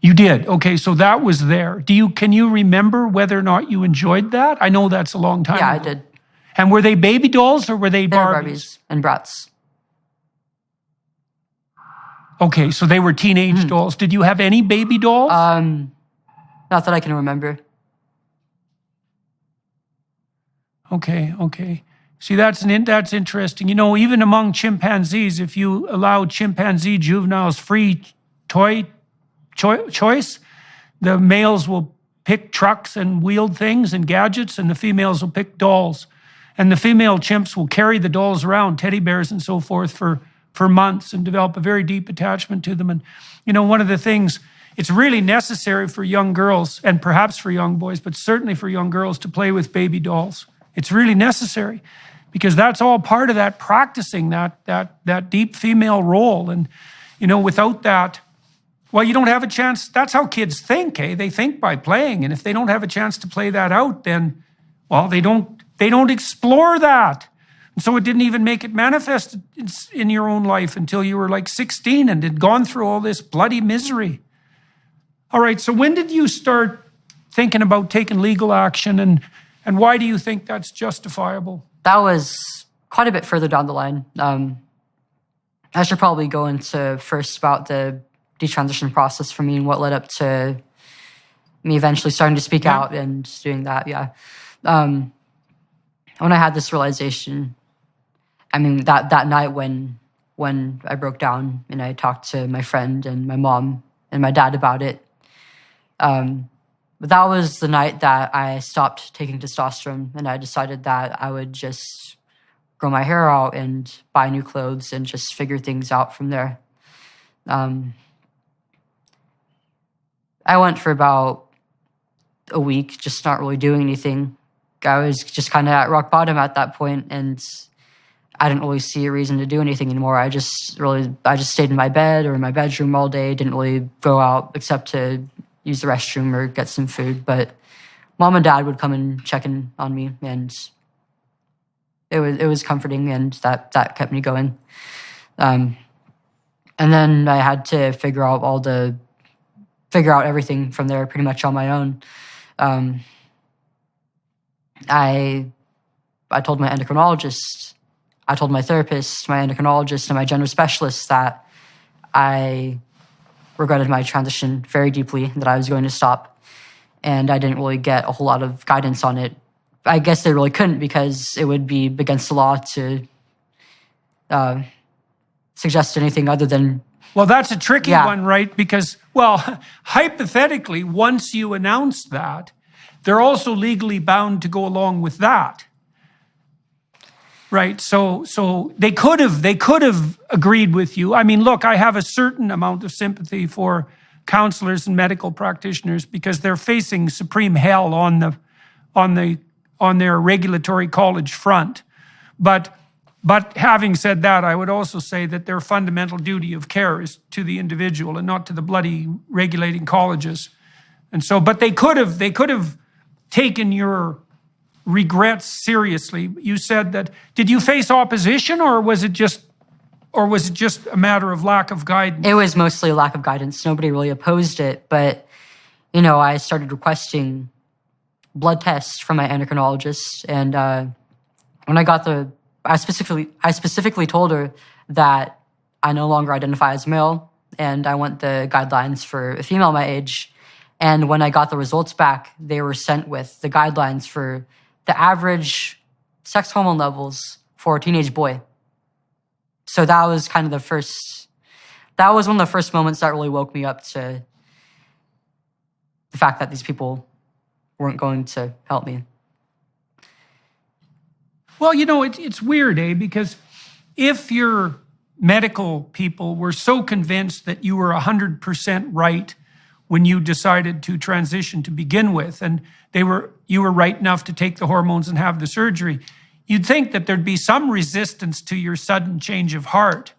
You did. Okay, so that was there. Can you remember whether or not you enjoyed that? I know that's a long time ago. I did. And were they baby dolls or were they Barbies? They were Barbies and Bratz. Okay, so they were teenage dolls. Did you have any baby dolls? Not that I can remember. Okay. See, that's interesting. Even among chimpanzees, if you allow chimpanzee juveniles free choice, the males will pick trucks and wheeled things and gadgets, and the females will pick dolls. And the female chimps will carry the dolls around, teddy bears and so forth, for months and develop a very deep attachment to them. And, one of the things, it's really necessary for young girls, and perhaps for young boys, but certainly for young girls, to play with baby dolls. It's really necessary because that's all part of that practicing that deep female role. And, without that, well, you don't have a chance. That's how kids think, eh? They think by playing. And if they don't have a chance to play that out, then, well, they don't explore that. And so it didn't even make it manifest in your own life until you were like 16 and had gone through all this bloody misery. All right, so when did you start thinking about taking legal action, and why do you think that's justifiable? That was quite a bit further down the line. I should probably go into first about the detransition process for me and what led up to me eventually starting to speak out and doing that, When I had this realization, I mean, that night when I broke down and I talked to my friend and my mom and my dad about it, that was the night that I stopped taking testosterone, and I decided that I would just grow my hair out and buy new clothes and just figure things out from there. I went for about a week, just not really doing anything. I was just kind of at rock bottom at that point, and I didn't really see a reason to do anything anymore. I just stayed in my bed or in my bedroom all day, didn't really go out except to use the restroom or get some food. But mom and dad would come and check in on me, and it was comforting, and that kept me going. And then I had to figure out everything from there pretty much on my own. I told my endocrinologist, I told my therapist, my endocrinologist, and my gender specialist that I regretted my transition very deeply, that I was going to stop. And I didn't really get a whole lot of guidance on it. I guess they really couldn't, because it would be against the law to suggest anything other than... Well, that's a tricky one, right? Because, well, hypothetically, once you announce that, they're also legally bound to go along with that. Right, so they could have agreed with you. I mean, look, I have a certain amount of sympathy for counselors and medical practitioners, because they're facing supreme hell on their regulatory college front. But having said that, I would also say that their fundamental duty of care is to the individual and not to the bloody regulating colleges. And so, but they could have taken your regrets seriously. You said that, did you face opposition, or was it just a matter of lack of guidance? It was mostly a lack of guidance. Nobody really opposed it, but I started requesting blood tests from my endocrinologist, and when I got I specifically told her that I no longer identify as male, and I want the guidelines for a female my age. And when I got the results back, they were sent with the guidelines for the average sex hormone levels for a teenage boy. So that was kind of that was one of the first moments that really woke me up to the fact that these people weren't going to help me. Well, it's weird, because if your medical people were so convinced that you were 100% right when you decided to transition to begin with, and you were right enough to take the hormones and have the surgery, you'd think that there'd be some resistance to your sudden change of heart.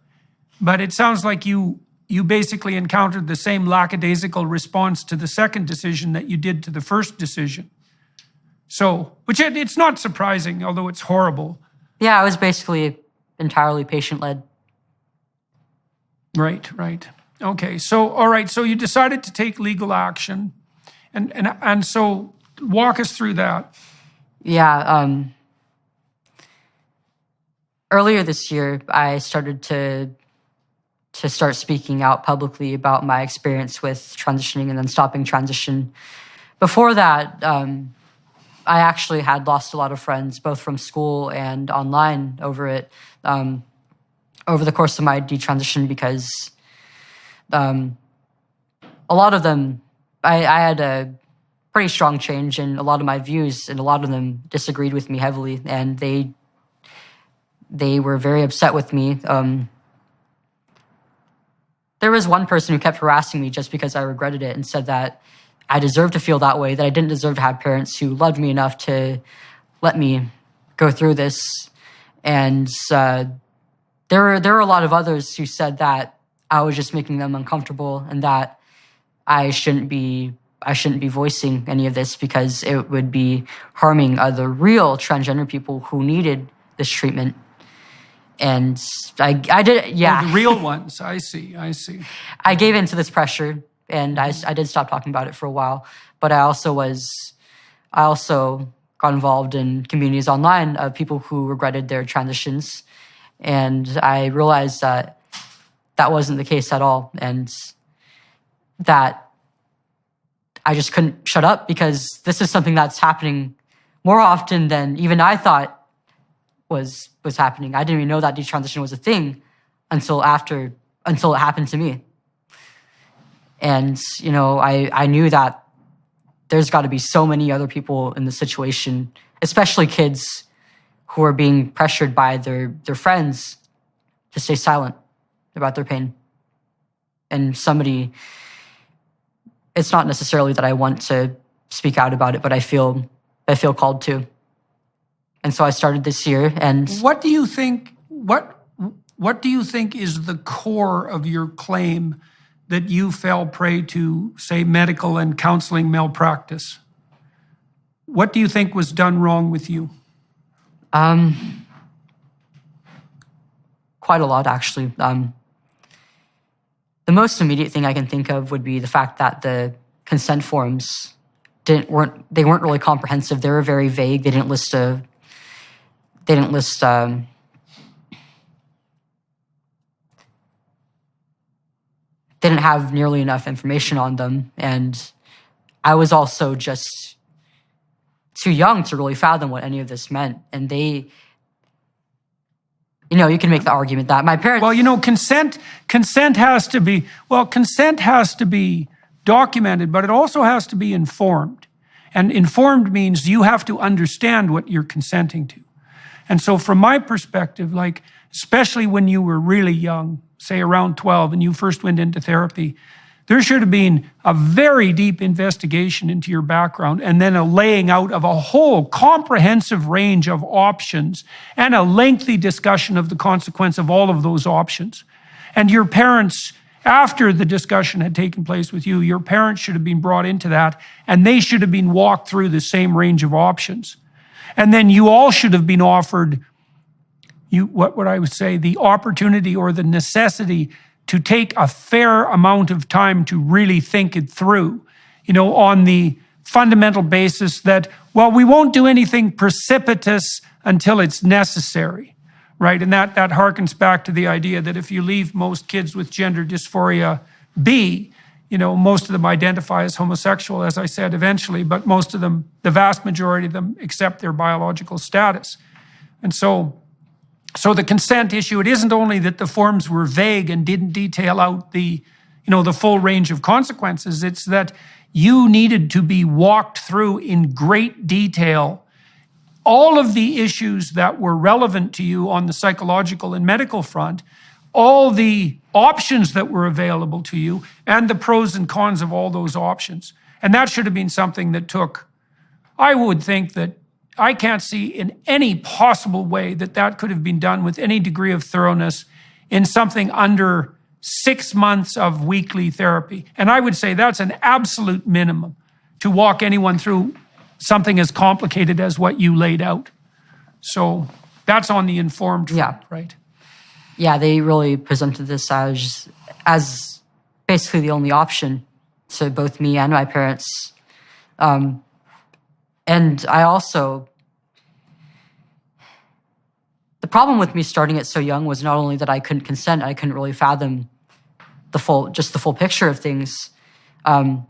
But it sounds like you basically encountered the same lackadaisical response to the second decision that you did to the first decision. So, which it's not surprising, although it's horrible. Yeah, I was basically entirely patient-led. Right. Okay, so, all right, so you decided to take legal action. And so walk us through that. Yeah, earlier this year, I started to start speaking out publicly about my experience with transitioning and then stopping transition. Before that, I actually had lost a lot of friends, both from school and online over it, over the course of my detransition, because a lot of them, I had a pretty strong change in a lot of my views, and a lot of them disagreed with me heavily, and they were very upset with me. There was one person who kept harassing me just because I regretted it and said that I deserved to feel that way, that I didn't deserve to have parents who loved me enough to let me go through this. And there were a lot of others who said that I was just making them uncomfortable, and that I shouldn't be voicing any of this because it would be harming other real transgender people who needed this treatment. And I did, yeah. Oh, the real ones, I see. I gave in to this pressure, and I did stop talking about it for a while. But I also got involved in communities online of people who regretted their transitions. And I realized that wasn't the case at all. And that I just couldn't shut up, because this is something that's happening more often than even I thought was happening. I didn't even know that detransition was a thing until it happened to me. And, I knew that there's got to be so many other people in the situation, especially kids who are being pressured by their friends to stay silent about their pain. And it's not necessarily that I want to speak out about it, but I feel called to. And so I started this year. And what do you think is the core of your claim that you fell prey to, say, medical and counseling malpractice? What do you think was done wrong with you? Quite a lot, actually. The most immediate thing I can think of would be the fact that the consent forms weren't really comprehensive. They were very vague. They didn't have nearly enough information on them. And I was also just too young to really fathom what any of this meant. And you can make the argument that my parents... Well, consent has to be documented, but it also has to be informed. And informed means you have to understand what you're consenting to. And so from my perspective, like, especially when you were really young, say around 12, and you first went into therapy, there should have been a very deep investigation into your background and then a laying out of a whole comprehensive range of options and a lengthy discussion of the consequence of all of those options. And your parents, after the discussion had taken place with you, your parents should have been brought into that, and they should have been walked through the same range of options. And then you all should have been offered, what would I say, the opportunity or the necessity to take a fair amount of time to really think it through, on the fundamental basis that, well, we won't do anything precipitous until it's necessary, right? And that harkens back to the idea that if you leave most kids with gender dysphoria be, most of them identify as homosexual, as I said, eventually, but most of them, the vast majority of them, accept their biological status. And so the consent issue, it isn't only that the forms were vague and didn't detail out the full range of consequences, it's that you needed to be walked through in great detail all of the issues that were relevant to you on the psychological and medical front, all the options that were available to you, and the pros and cons of all those options. And that should have been something that took, I would think that I can't see in any possible way that could have been done with any degree of thoroughness in something under 6 months of weekly therapy. And I would say that's an absolute minimum to walk anyone through something as complicated as what you laid out. So that's on the informed front, right? Yeah, they really presented this as basically the only option to both me and my parents. And I also, the problem with me starting it so young was not only that I couldn't consent, I couldn't really fathom the full picture of things. I'm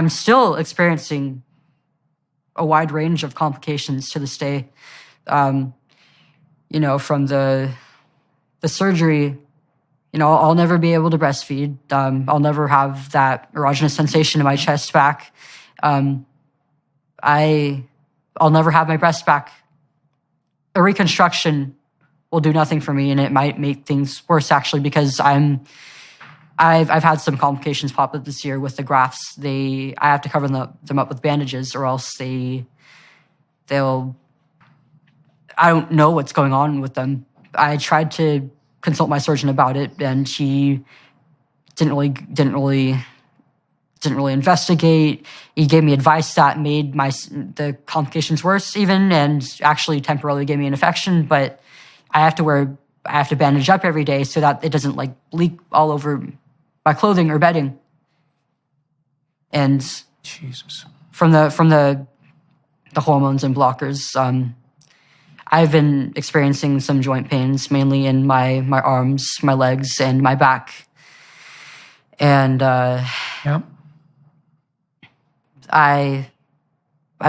still experiencing a wide range of complications to this day. From the surgery, I'll never be able to breastfeed. I'll never have that erogenous sensation in my chest back. I'll never have my breast back. A reconstruction will do nothing for me, and it might make things worse actually, because I've had some complications pop up this year with the grafts. I have to cover them up with bandages, or else I don't know what's going on with them. I tried to consult my surgeon about it, and he didn't really investigate. He gave me advice that made the complications worse even, and actually temporarily gave me an infection. But I have to bandage up every day so that it doesn't leak all over my clothing or bedding. And Jesus, from the hormones and blockers, I've been experiencing some joint pains, mainly in my arms, my legs, and my back. And I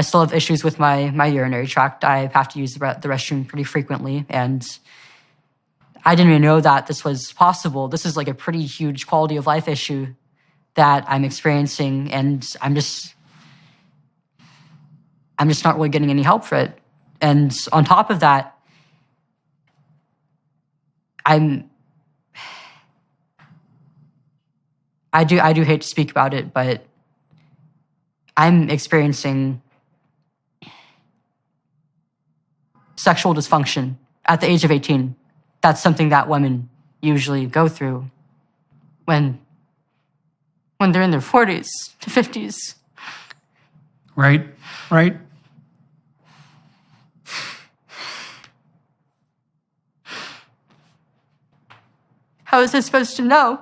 still have issues with my urinary tract. I have to use the restroom pretty frequently, and I didn't even know that this was possible. This is a pretty huge quality of life issue that I'm experiencing, and I'm just not really getting any help for it. And on top of that, I do hate to speak about it, but I'm experiencing sexual dysfunction at the age of 18. That's something that women usually go through when they're in their 40s to 50s. Right. How is I supposed to know?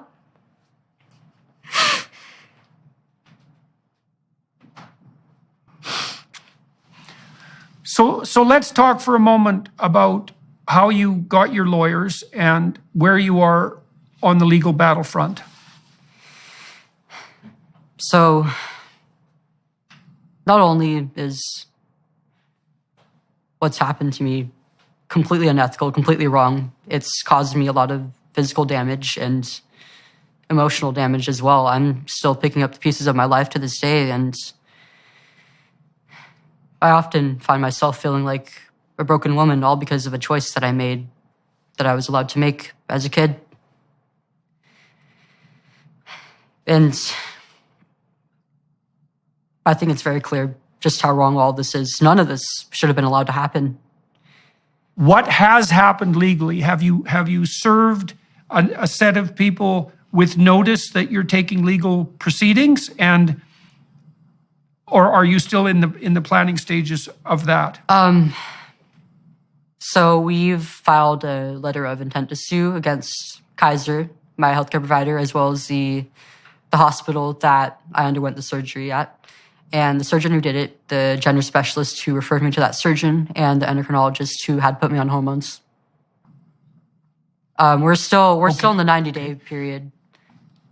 So let's talk for a moment about how you got your lawyers and where you are on the legal battlefront. So, not only is what's happened to me completely unethical, completely wrong, it's caused me a lot of physical damage and emotional damage as well. I'm still picking up the pieces of my life to this day, and I often find myself feeling like a broken woman, all because of a choice that I made that I was allowed to make as a kid. And I think it's very clear just how wrong all this is. None of this should have been allowed to happen. What has happened legally? Have you served a set of people with notice that you're taking legal proceedings, or are you still in the planning stages of that? So we've filed a letter of intent to sue against Kaiser, my healthcare provider, as well as the hospital that I underwent the surgery at. And the surgeon who did it, the gender specialist who referred me to that surgeon, and the endocrinologist who had put me on hormones. We're still in the 90-day period.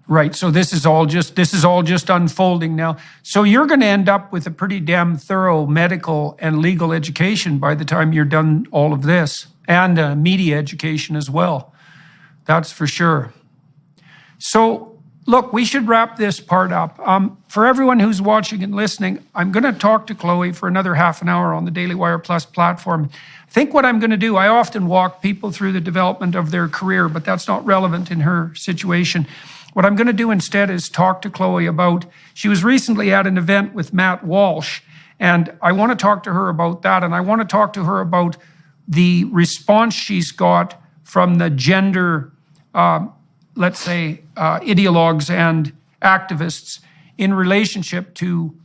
Right. So this is all just unfolding now. So you're going to end up with a pretty damn thorough medical and legal education by the time you're done all of this, and media education as well. That's for sure. So look, we should wrap this part up. For everyone who's watching and listening, I'm going to talk to Chloe for another half an hour on the Daily Wire Plus platform. I think what I'm going to do, I often walk people through the development of their career, but that's not relevant in her situation. What I'm going to do instead is talk to Chloe about, she was recently at an event with Matt Walsh, and I want to talk to her about that, and I want to talk to her about the response she's got from the gender, let's say, ideologues and activists in relationship to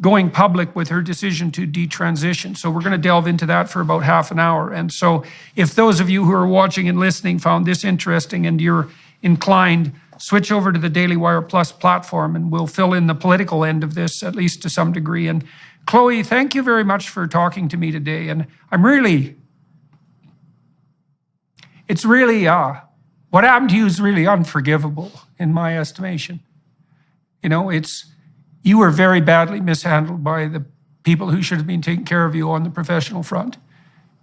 going public with her decision to detransition. So we're going to delve into that for about half an hour. And so if those of you who are watching and listening found this interesting and you're inclined, switch over to the Daily Wire Plus platform and we'll fill in the political end of this, at least to some degree. And Chloe, thank you very much for talking to me today. And it's really, what happened to you is really unforgivable in my estimation. You know, you were very badly mishandled by the people who should have been taking care of you on the professional front.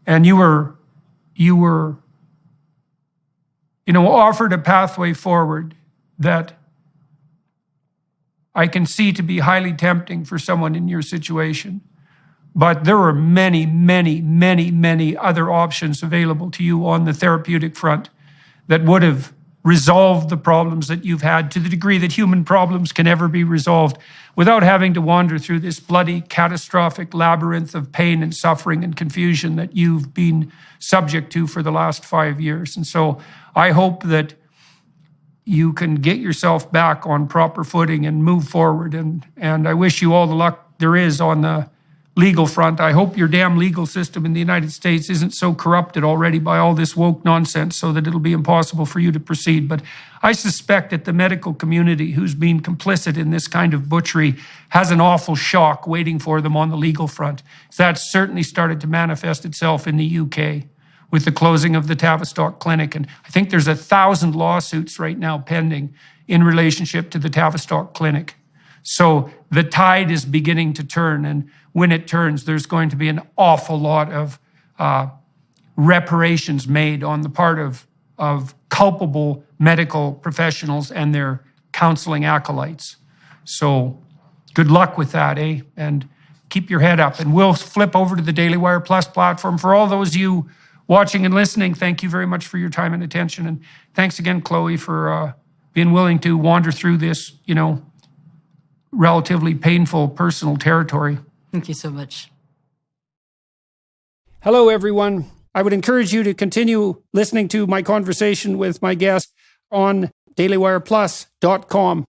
And you were offered a pathway forward that I can see to be highly tempting for someone in your situation. But there were many, many, many, many other options available to you on the therapeutic front that would have resolved the problems that you've had to the degree that human problems can ever be resolved without having to wander through this bloody, catastrophic labyrinth of pain and suffering and confusion that you've been subject to for the last 5 years. And so I hope that you can get yourself back on proper footing and move forward. And I wish you all the luck there is on the legal front. I hope your damn legal system in the United States isn't so corrupted already by all this woke nonsense so that it'll be impossible for you to proceed. But I suspect that the medical community who's been complicit in this kind of butchery has an awful shock waiting for them on the legal front. That's certainly started to manifest itself in the UK with the closing of the Tavistock Clinic. And I think there's 1,000 lawsuits right now pending in relationship to the Tavistock Clinic. So the tide is beginning to turn, and when it turns, there's going to be an awful lot of reparations made on the part of culpable medical professionals and their counseling acolytes. So good luck with that, eh? And keep your head up. And we'll flip over to the Daily Wire Plus platform. For all those of you watching and listening, thank you very much for your time and attention. And thanks again, Chloe, for being willing to wander through this, relatively painful personal territory. Thank you so much. Hello, everyone. I would encourage you to continue listening to my conversation with my guest on dailywireplus.com.